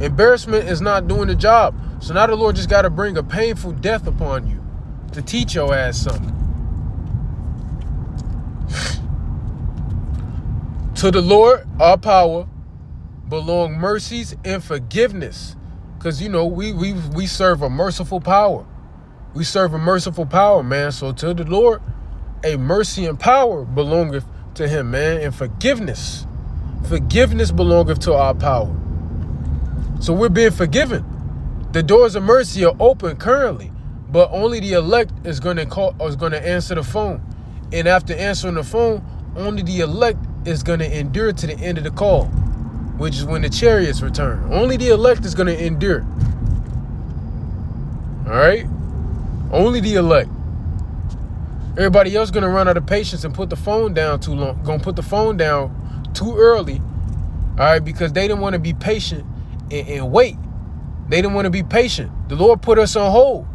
Embarrassment is not doing the job. So now the Lord just gotta bring a painful death upon you to teach your ass something. To the Lord, our power, belong mercies and forgiveness. Because, you know, we serve a merciful power. We serve a merciful power, man. So to the Lord, a mercy and power belongeth to him, man. And forgiveness belongeth to our power. So we're being forgiven. The doors of mercy are open currently, but only the elect is going to answer the phone. And after answering the phone, only the elect is going to endure to the end of the call, which is when the chariots return. Only the elect is going to endure. All right? Only the elect. Everybody else going to run out of patience and put the phone down too long. Going to put the phone down too early. All right? Because they didn't want to be patient and wait. They didn't want to be patient. The Lord put us on hold.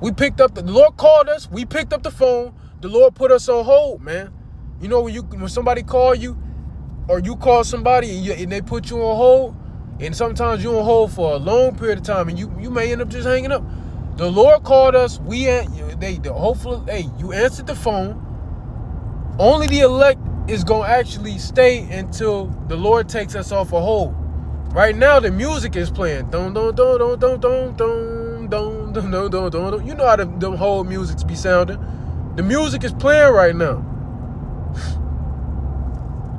The Lord called us. We picked up the phone. The Lord put us on hold, man. You know, when somebody call you, or you call somebody and they put you on hold, and sometimes you're on hold for a long period of time, and you may end up just hanging up. The Lord called us. Hopefully, you answered the phone. Only the elect is gonna actually stay until the Lord takes us off a hold. Right now, the music is playing. Don don don don don don don don don don don. You know how the whole music's be sounding. The music is playing right now.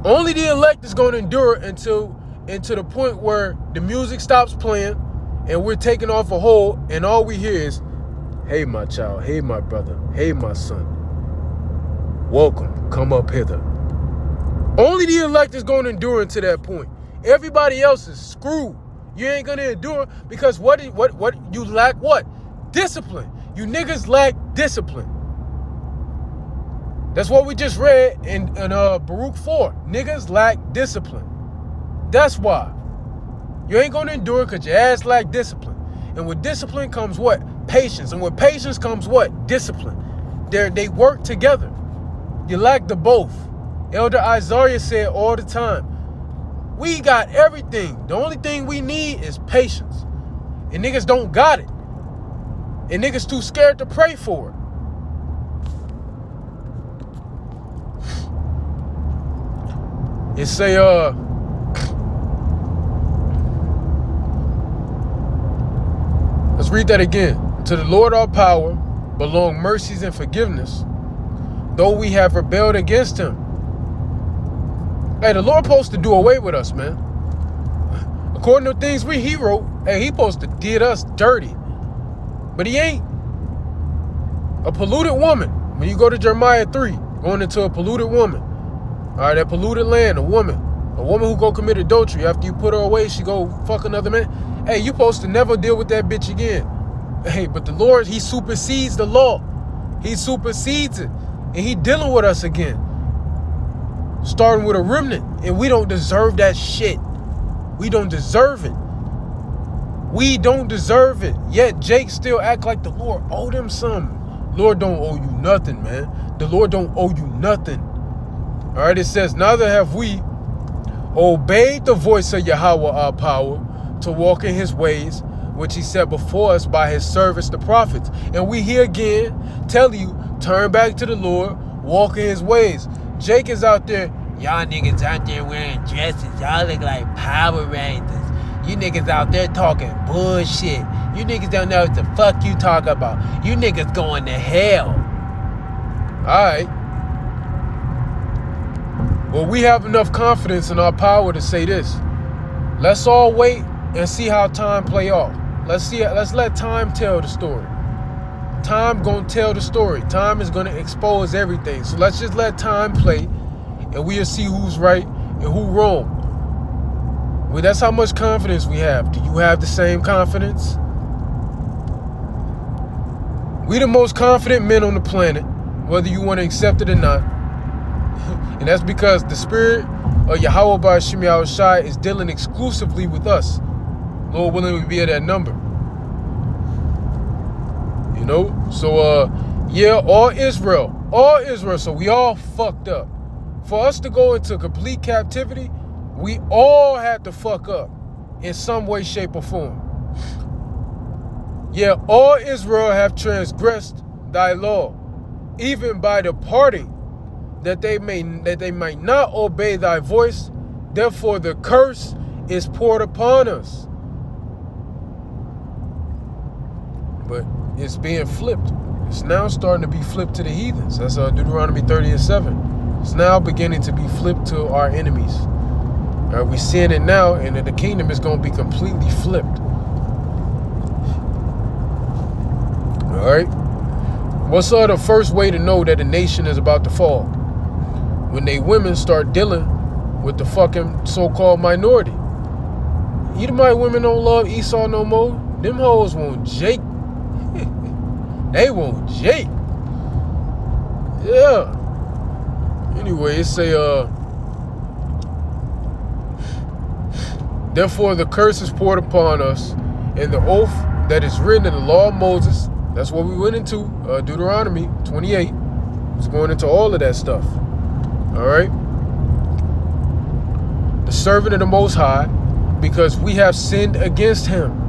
Only the elect is going to endure until the point where the music stops playing and we're taking off a hold, and all we hear is, "Hey, my child. Hey, my brother. Hey, my son. Welcome. Come up hither." Only the elect is going to endure until that point. Everybody else is screwed. You ain't going to endure because what you lack what? Discipline. You niggas lack discipline. That's what we just read in Baruch 4. Niggas lack discipline. That's why. You ain't going to endure because your ass lack discipline. And with discipline comes what? Patience. And with patience comes what? Discipline. They work together. You lack the both. Elder Isaiah said all the time, we got everything. The only thing we need is patience. And niggas don't got it. And niggas too scared to pray for it. It say, let's read that again. To the Lord our power belong mercies and forgiveness, though we have rebelled against him. Hey, the Lord supposed to do away with us, man. According to things he wrote, hey, he supposed to did us dirty. But he ain't. A polluted woman. When you go to Jeremiah 3, going into a polluted woman. All right, that polluted land, a woman who go commit adultery. After you put her away, she go fuck another man. Hey, you supposed to never deal with that bitch again. Hey, but the Lord, he supersedes the law. He supersedes it. And he dealing with us again. Starting with a remnant. And we don't deserve that shit. We don't deserve it. We don't deserve it. Yet Jake still act like the Lord owed him something. Lord don't owe you nothing, man. The Lord don't owe you nothing. All right, it says, neither have we obeyed the voice of Yahweh our power to walk in his ways, which he set before us by his servants, the prophets. And we here again tell you, turn back to the Lord, walk in his ways. Jake is out there, y'all niggas out there wearing dresses. Y'all look like Power Rangers. You niggas out there talking bullshit. You niggas don't know what the fuck you talk about. You niggas going to hell. All right. Well, we have enough confidence in our power to say this. Let's all wait and see how time play off. Let's let time tell the story. Time gonna tell the story. Time is gonna expose everything. So let's just let time play, and we'll see who's right and who wrong. Well, that's how much confidence we have. Do you have the same confidence? We the most confident men on the planet, whether you want to accept it or not. And that's because the spirit of Yahweh Ba'ashim Yahushai is dealing exclusively with us. Lord willing, we be at that number. You know? So, yeah, all Israel. So we all fucked up. For us to go into complete captivity, we all had to fuck up in some way, shape, or form. Yeah, all Israel have transgressed thy law, even by departing, that they might not obey thy voice. Therefore the curse is poured upon us. But it's being flipped. It's now starting to be flipped to the heathens. That's Deuteronomy 30:7. It's now beginning to be flipped to our enemies. We're seeing it now, and the kingdom is going to be completely flipped. All right. What's the first way to know that a nation is about to fall? When they women start dealing with the fucking so-called minority. Edomite women don't love Esau no more. Them hoes want Jake. They want Jake. Yeah. Anyway, it say, therefore the curse is poured upon us, and the oath that is written in the law of Moses. That's what we went into, Deuteronomy 28. It's going into all of that stuff. All right. The servant of the Most High, because we have sinned against him.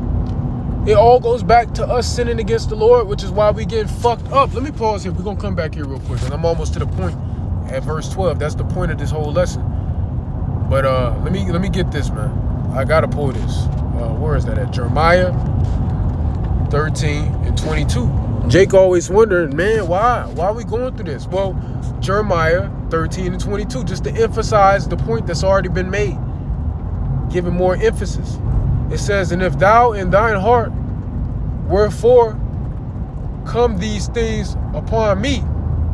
It all goes back to us sinning against the Lord, which is why we get fucked up. Let me pause here. We're going to come back here real quick, and I'm almost to the point at verse 12. That's the point of this whole lesson. But let me get this, man. I got to pull this. Where is that at? Jeremiah 13:22. Jake always wondering, man, why are we going through this? Well, Jeremiah 13:22, just to emphasize the point that's already been made, giving more emphasis. It says, and if thou in thine heart, wherefore come these things upon me.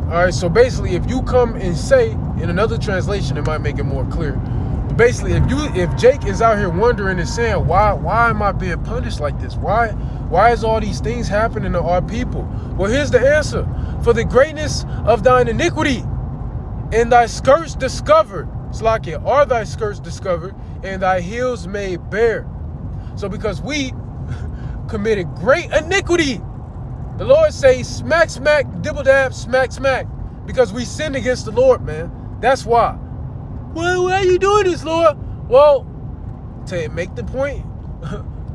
All right, so basically, if you come and say, in another translation, it might make it more clear. But basically, if Jake is out here wondering and saying, why am I being punished like this? Why is all these things happening to our people? Well, here's the answer. For the greatness of thine iniquity, and thy skirts discovered, Slakia, are thy skirts discovered, and thy heels made bare. So because we committed great iniquity, the Lord says smack, smack, dibble dab, smack, smack. Because we sinned against the Lord, man. That's why. Well, why are you doing this, Lord? Well, to make the point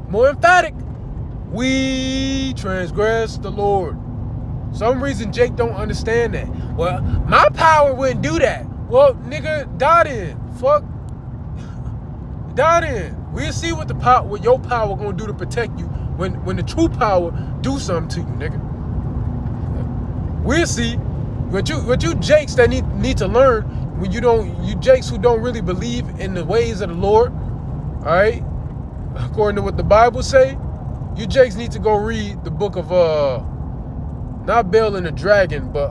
more emphatic, we transgressed the Lord. Some reason Jake don't understand that. Well, my power wouldn't do that. Well, nigga, die then. Fuck. Die then. We'll see what your power gonna do to protect you when the true power do something to you, nigga. We'll see. What you Jakes that need to learn, when you Jakes who don't really believe in the ways of the Lord, all right? According to what the Bible say, you Jakes need to go read the book of not Bel and the Dragon, but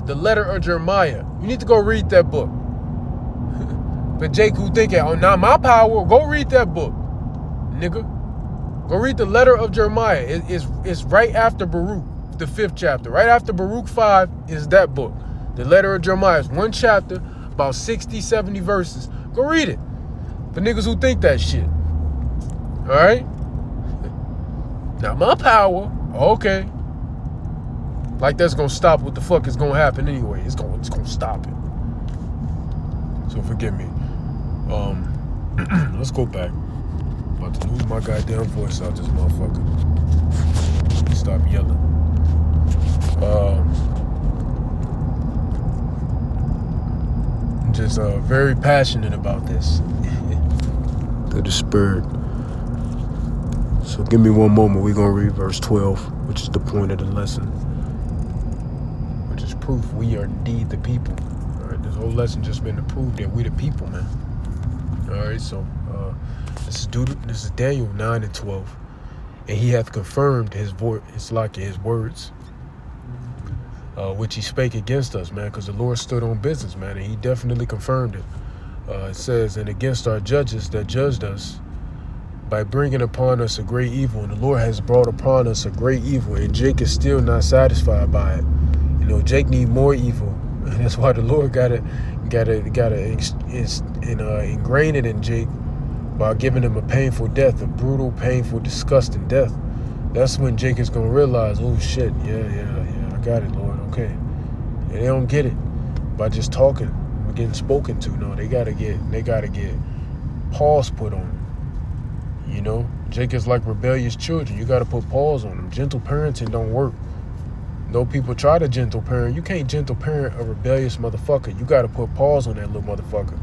the letter of Jeremiah. You need to go read that book. But Jake who thinking, oh, not my power, go read that book, nigga. Go read the letter of Jeremiah. It's right after Baruch, the 5th chapter. Right after Baruch 5 is that book. The letter of Jeremiah is 1 chapter, about 60, 70 verses. Go read it. For niggas who think that shit. All right? Not my power. Okay. Like that's gonna stop what the fuck is gonna happen anyway. It's gonna stop it. So forgive me. Let's go back. About to lose my goddamn voice out this motherfucker. Stop yelling. I'm just very passionate about this. Through the spirit. So give me one moment. We're gonna read verse 12, which is the point of the lesson. Which is proof we are indeed the people. Alright, this whole lesson just been to prove that we the people, man. Alright, so this is Daniel 9:12. And he hath confirmed his words, which he spake against us, man, because the Lord stood on business, man, and he definitely confirmed it. It says, and against our judges that judged us, by bringing upon us a great evil, and the Lord has brought upon us a great evil, and Jake is still not satisfied by it. You know, Jake need more evil, and that's why the Lord gotta ingrain it in Jake by giving him a painful death, a brutal, painful, disgusting death. That's when Jake is gonna realize, oh shit, yeah, I got it, Lord, okay. And they don't get it by just talking, getting spoken to. No, they gotta get pause put on them. You know, Jake is like rebellious children. You got to put pause on them. Gentle parenting don't work. Though people try to gentle parent, you can't gentle parent a rebellious motherfucker. You got to put pause on that little motherfucker.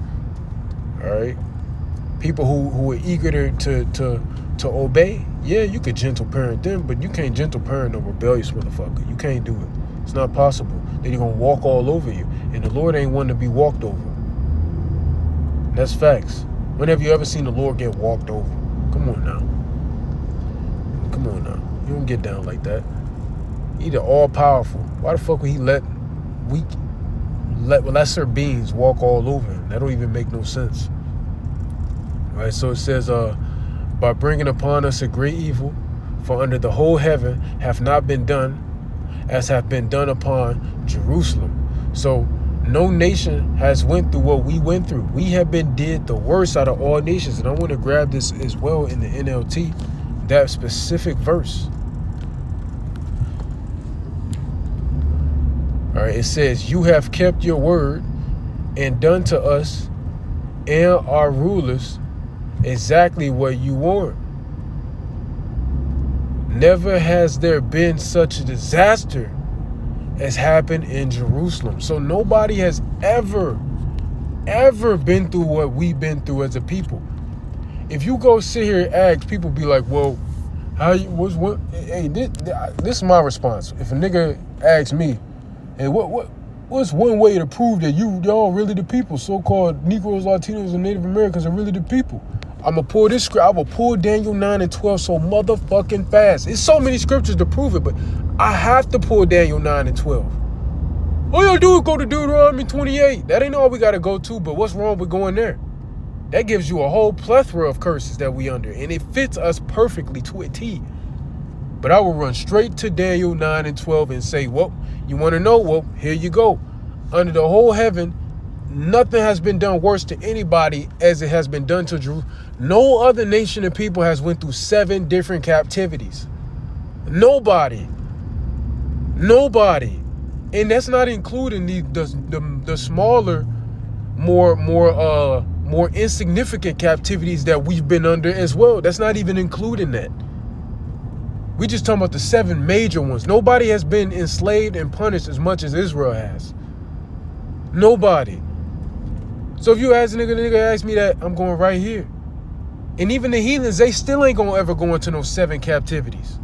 All right? People who are eager to obey, yeah, you could gentle parent them, but you can't gentle parent a rebellious motherfucker. You can't do it. It's not possible that He's going to walk all over you. And the Lord ain't one to be walked over. That's facts. When have you ever seen the Lord get walked over? Come on now. Come on now. You don't get down like that. He's the all-powerful. Why the fuck would He let lesser beings walk all over Him? That don't even make no sense. All right, so it says, by bringing upon us a great evil, for under the whole heaven hath not been done as hath been done upon Jerusalem. So no nation has went through what we went through. We have been did the worst out of all nations. And I want to grab this as well in the NLT, that specific verse. All right, it says, you have kept your word and done to us and our rulers exactly what you warned. Never has there been such a disaster as happened in Jerusalem. So nobody has ever been through what we've been through as a people. If you go sit here and ask, people be like, well, hey, this is my response. If a nigga asks me, hey, what's one way to prove that y'all really the people, so-called Negroes, Latinos, and Native Americans are really the people? I'm going to pull this script. I will pull Daniel 9 and 12 so motherfucking fast. It's so many scriptures to prove it, but I have to pull Daniel 9 and 12. All y'all do is go to Deuteronomy 28. That ain't all we got to go to, but what's wrong with going there? That gives you a whole plethora of curses that we under, and it fits us perfectly to a T. But I will run straight to Daniel 9 and 12 and say, well, you want to know? Well, here you go. Under the whole heaven, nothing has been done worse to anybody as it has been done to Jerusalem. No other nation and people has went through 7 different captivities. Nobody. And that's not including the smaller, more insignificant captivities that we've been under as well. That's not even including that. We just talking about the 7 major ones. Nobody has been enslaved and punished as much as Israel has. Nobody. So if you ask a nigga ask me that, I'm going right here. And even the heathens, they still ain't gonna ever go into those 7 captivities.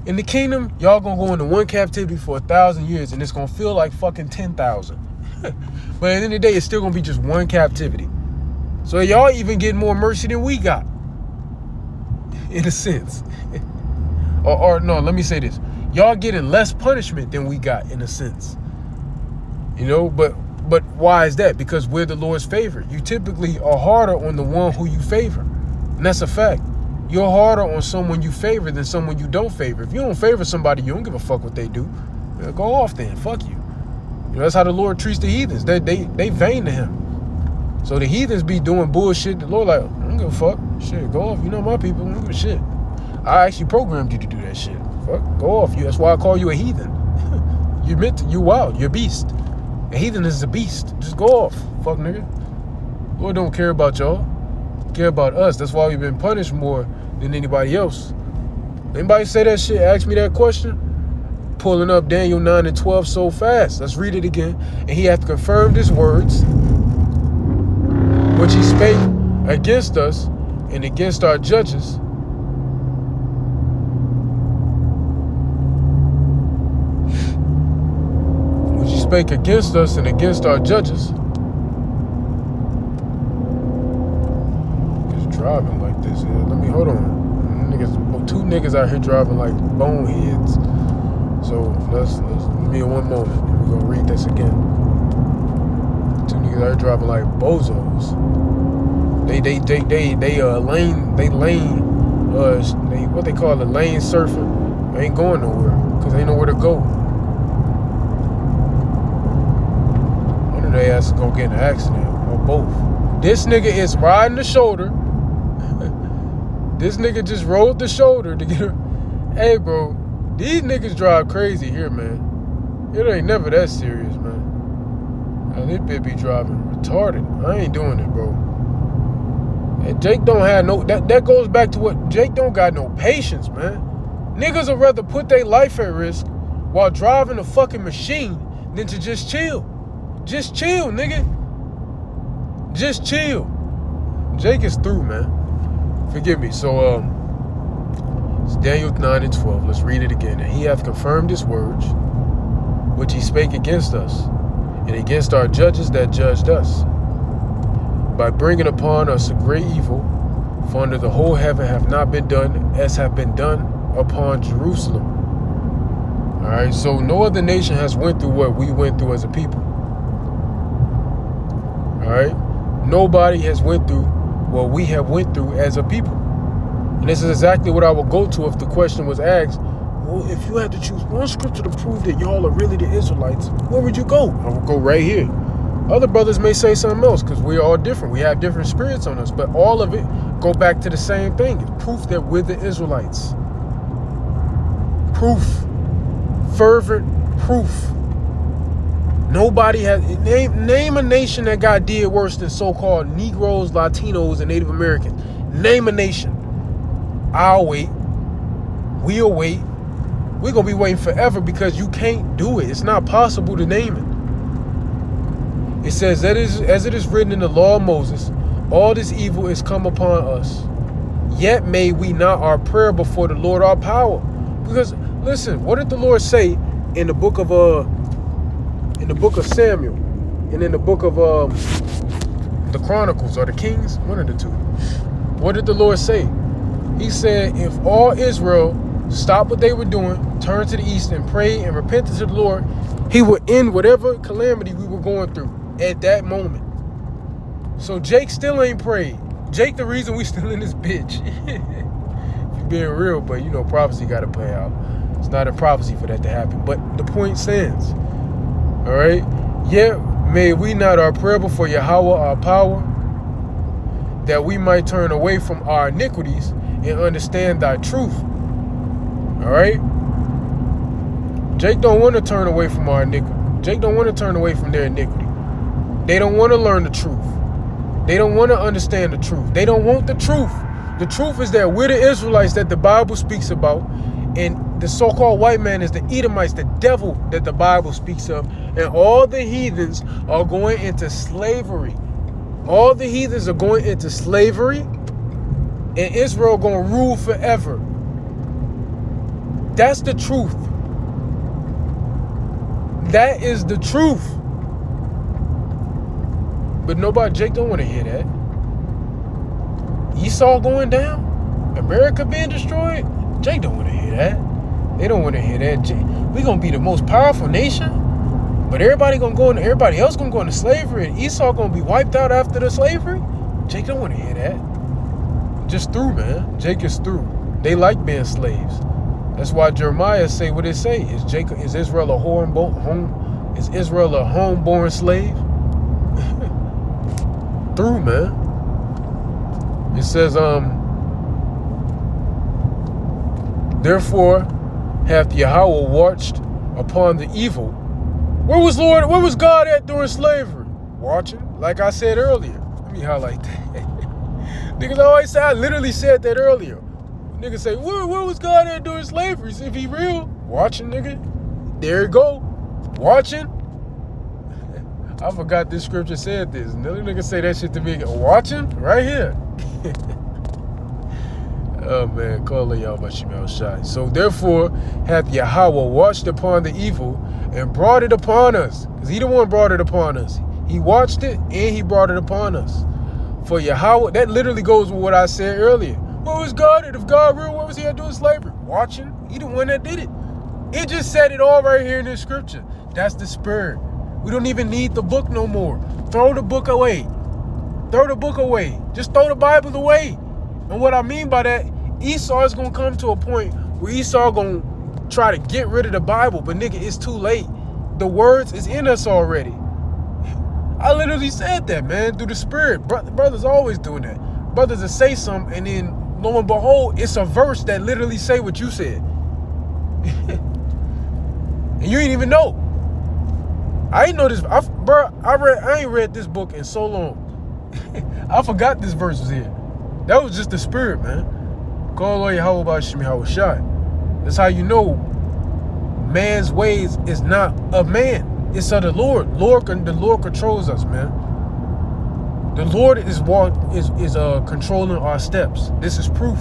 In the kingdom, y'all gonna go into one captivity for 1,000 years, and it's gonna feel like fucking 10,000. But at the end of the day, it's still gonna be just one captivity. So y'all even getting more mercy than we got, in a sense. or no, let me say this: y'all getting less punishment than we got, in a sense. You know, but why is that? Because we're the Lord's favorite. You typically are harder on the one who you favor. And that's a fact. You're harder on someone you favor than someone you don't favor. If you don't favor somebody, you don't give a fuck what they do. Go off then. Fuck you. You know, that's how the Lord treats the heathens. They vain to Him. So the heathens be doing bullshit. The Lord like, I don't give a fuck. Shit, go off. You know my people. I don't give a shit. I actually programmed you to do that shit. Fuck, go off. That's why I call you a heathen. You wild. You're a beast. A heathen is a beast. Just go off, fuck nigga. Lord don't care about y'all. Care about us. That's why we've been punished more than anybody else. Anybody say that shit? Ask me that question. Pulling up Daniel 9 and 12 so fast. Let's read it again. And he hath confirmed his words, which he spake against us and against our judges. Spake against us and against our judges. Niggas driving like this. Yeah, let me hold on. Niggas, 2 niggas out here driving like boneheads. So let's give me 1 moment. We're gonna read this again. 2 niggas out here driving like bozos. What they call it, lane surfing. They ain't going nowhere because they ain't nowhere to go. They ass is gonna get in an accident or both. This nigga is riding the shoulder. This nigga just rode the shoulder to get her. Hey, bro, these niggas drive crazy here, man. It ain't never that serious, man. Now, this bitch be driving retarded. I ain't doing it, bro. And Jake don't have no. That goes back to what Jake don't got no patience, man. Niggas would rather put their life at risk while driving a fucking machine than to just chill. Just chill, nigga. Just chill. Jake is through, man. Forgive me. So, it's Daniel 9 and 12. Let's read it again. And he hath confirmed his words, which he spake against us, and against our judges that judged us, by bringing upon us a great evil, for under the whole heaven have not been done as have been done upon Jerusalem. All right, so no other nation has went through what we went through as a people. All right, nobody has went through what we have went through as a people. And this is exactly what I would go to if the question was asked, well, if you had to choose one scripture to prove that y'all are really the Israelites, where would you go? I would go right here. Other brothers may say something else because we're all different. We have different spirits on us, but all of it go back to the same thing. It's proof that we're the Israelites. Proof. Fervent proof. Nobody has... Name a nation that got did worse than so-called Negroes, Latinos, and Native Americans. Name a nation. I'll wait. We'll wait. We're going to be waiting forever because you can't do it. It's not possible to name it. It says, that is, as it is written in the law of Moses, all this evil is come upon us. Yet may we not our prayer before the Lord our power. Because, listen, what did the Lord say in the book of Samuel and in the book of the Chronicles or the Kings? One of the two. What did the Lord say? He said, if all Israel stopped what they were doing, turned to the east and prayed and repented to the Lord, he would end whatever calamity we were going through at that moment. So Jake still ain't prayed. Jake the reason we still in this bitch. If you're being real, but you know, prophecy got to play out. It's not a prophecy for that to happen. But the point stands. All right? Yet may we not our prayer before Yahweh our power, that we might turn away from our iniquities and understand thy truth. All right? Jake don't want to turn away from our iniquity. Jake don't want to turn away from their iniquity. They don't want to learn the truth. They don't want to understand the truth. They don't want the truth. The truth is that we're the Israelites that the Bible speaks about, and the so-called white man is the Edomites, the devil that the Bible speaks of, and all the heathens are going into slavery. All the heathens are going into slavery, and Israel going to rule forever. That's the truth. That is the truth. But Jake don't want to hear that. Esau going down? America being destroyed? Jake don't want to hear that. They don't want to hear that. We're going to be the most powerful nation, but everybody else going to go into slavery, and Esau going to be wiped out after the slavery? Jake don't want to hear that. Just through, man. Jake is through. They like being slaves. That's why Jeremiah say what it say. Is Israel a homeborn slave? Through, man. It says, therefore hath Yahweh watched upon the evil. Where was God at during slavery? Watching, like I said earlier. Let me highlight that. Niggas always say, I literally said that earlier. Niggas say, where was God at during slavery? If he real? Watching, nigga. There you go. Watching. I forgot this scripture said this. Another nigga say that shit to me. Watching? Right here. Oh, man. Call y'all by Shemel Shai. So, therefore, hath Yahweh watched upon the evil and brought it upon us. Because he the one brought it upon us. He watched it and he brought it upon us. For Yahweh, that literally goes with what I said earlier. Where was God at? If God real, what was he at doing slavery? Watching. He the one that did it. It just said it all right here in this scripture. That's the spirit. We don't even need the book no more. Throw the book away. Throw the book away. Just throw the Bible away. And what I mean by that, Esau is going to come to a point where Esau going to try to get rid of the Bible. But nigga, it's too late. The words is in us already. I literally said that, man, through the spirit. Brothers always doing that. Brothers will say something and then lo and behold, it's a verse that literally say what you said. And you ain't even know. I ain't know this. I ain't read this book in so long. I forgot this verse was here. That was just the spirit, man. Call all Yahweh by Shemel Shai. That's how you know man's ways is not of man. It's of the Lord. The Lord controls us, man. The Lord is controlling our steps. This is proof.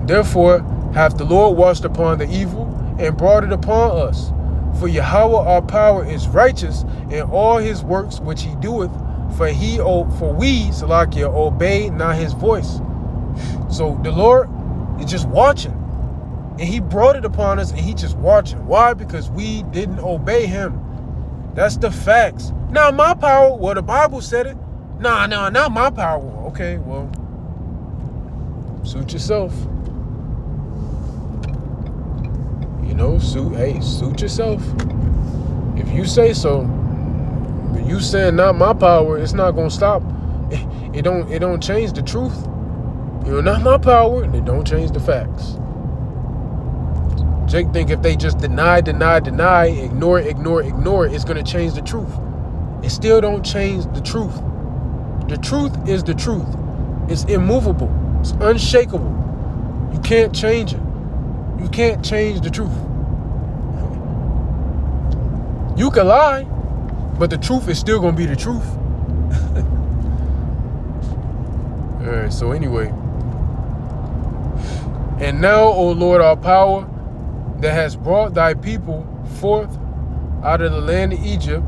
Therefore, hath the Lord watched upon the evil and brought it upon us. For Yahweh our power is righteous in all his works which he doeth, for we, Salakia, obey not his voice. So the Lord is just watching. And he brought it upon us, and he just watching. Why? Because we didn't obey him. That's the facts. Not my power. Well, the Bible said it. Nah, not my power. Okay, well, suit yourself. You know, suit yourself. If you say so, but you saying not my power, it's not gonna stop. It don't change the truth. You know, not my power, and it don't change the facts. Jake think if they just deny, ignore it, it's gonna change the truth. It still don't change the truth. The truth is the truth. It's immovable. It's unshakable. You can't change it. You can't change the truth. You can lie, but the truth is still gonna be the truth. All right, so anyway. And now, O Lord, our power, that has brought thy people forth out of the land of Egypt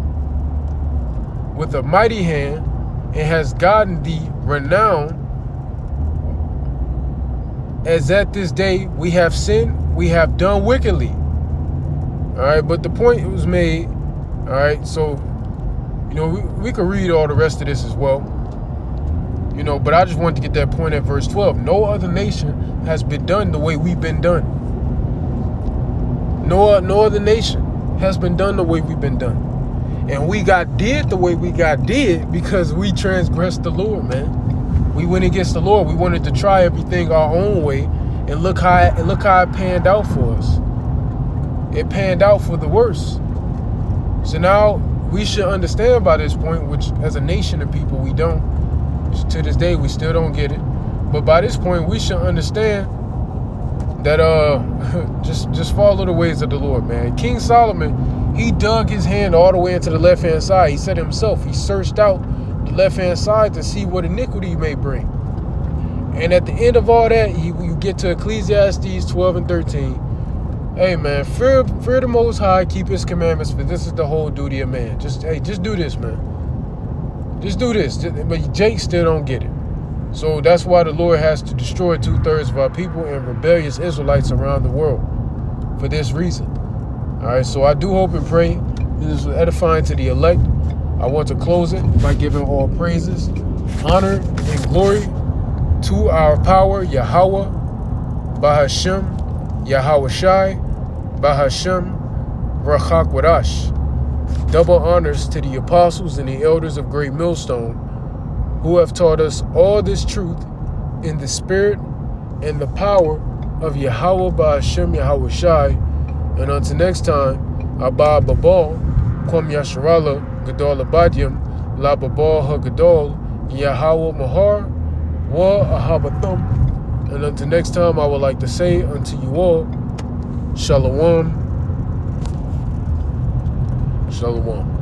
with a mighty hand, and has gotten thee renown, as at this day we have sinned, we have done wickedly. All right, but the point was made. All right, so, you know, we could read all the rest of this as well. You know, but I just wanted to get that point at verse 12. No other nation has been done the way we've been done. No other nation has been done the way we've been done. And we got did the way we got did because we transgressed the Lord, man. We went against the Lord. We wanted to try everything our own way, and look how it panned out for us. It panned out for the worse. So now we should understand by this point, which as a nation of people we don't. To this day we still don't get it. But by this point we should understand that just follow the ways of the Lord, man. King Solomon, he dug his hand all the way into the left-hand side. He said himself, he searched out the left-hand side to see what iniquity he may bring. And at the end of all that, you get to Ecclesiastes 12 and 13. Hey, man, fear the Most High, keep his commandments, for this is the whole duty of man. Just do this, man. Just do this. But Jake still don't get it. So that's why the Lord has to destroy 2/3 of our people and rebellious Israelites around the world for this reason. All right, so I do hope and pray this is edifying to the elect. I want to close it by giving all praises, honor, and glory to our power, Yahweh, Bahashem, Yahweh Shai, Bahashem, Rachak Wadash. Double honors to the apostles and the elders of Great Millstone, who have taught us all this truth in the spirit and the power of Yahweh Bahashem Yahweh Shai. And until next time, Abba Babal, Kwam Yasharala, Gadol Abadyam, La Babal Hagadol, Yahweh Mahar, Wa Ahabathum. And until next time, I would like to say unto you all, Shalom. Shalom.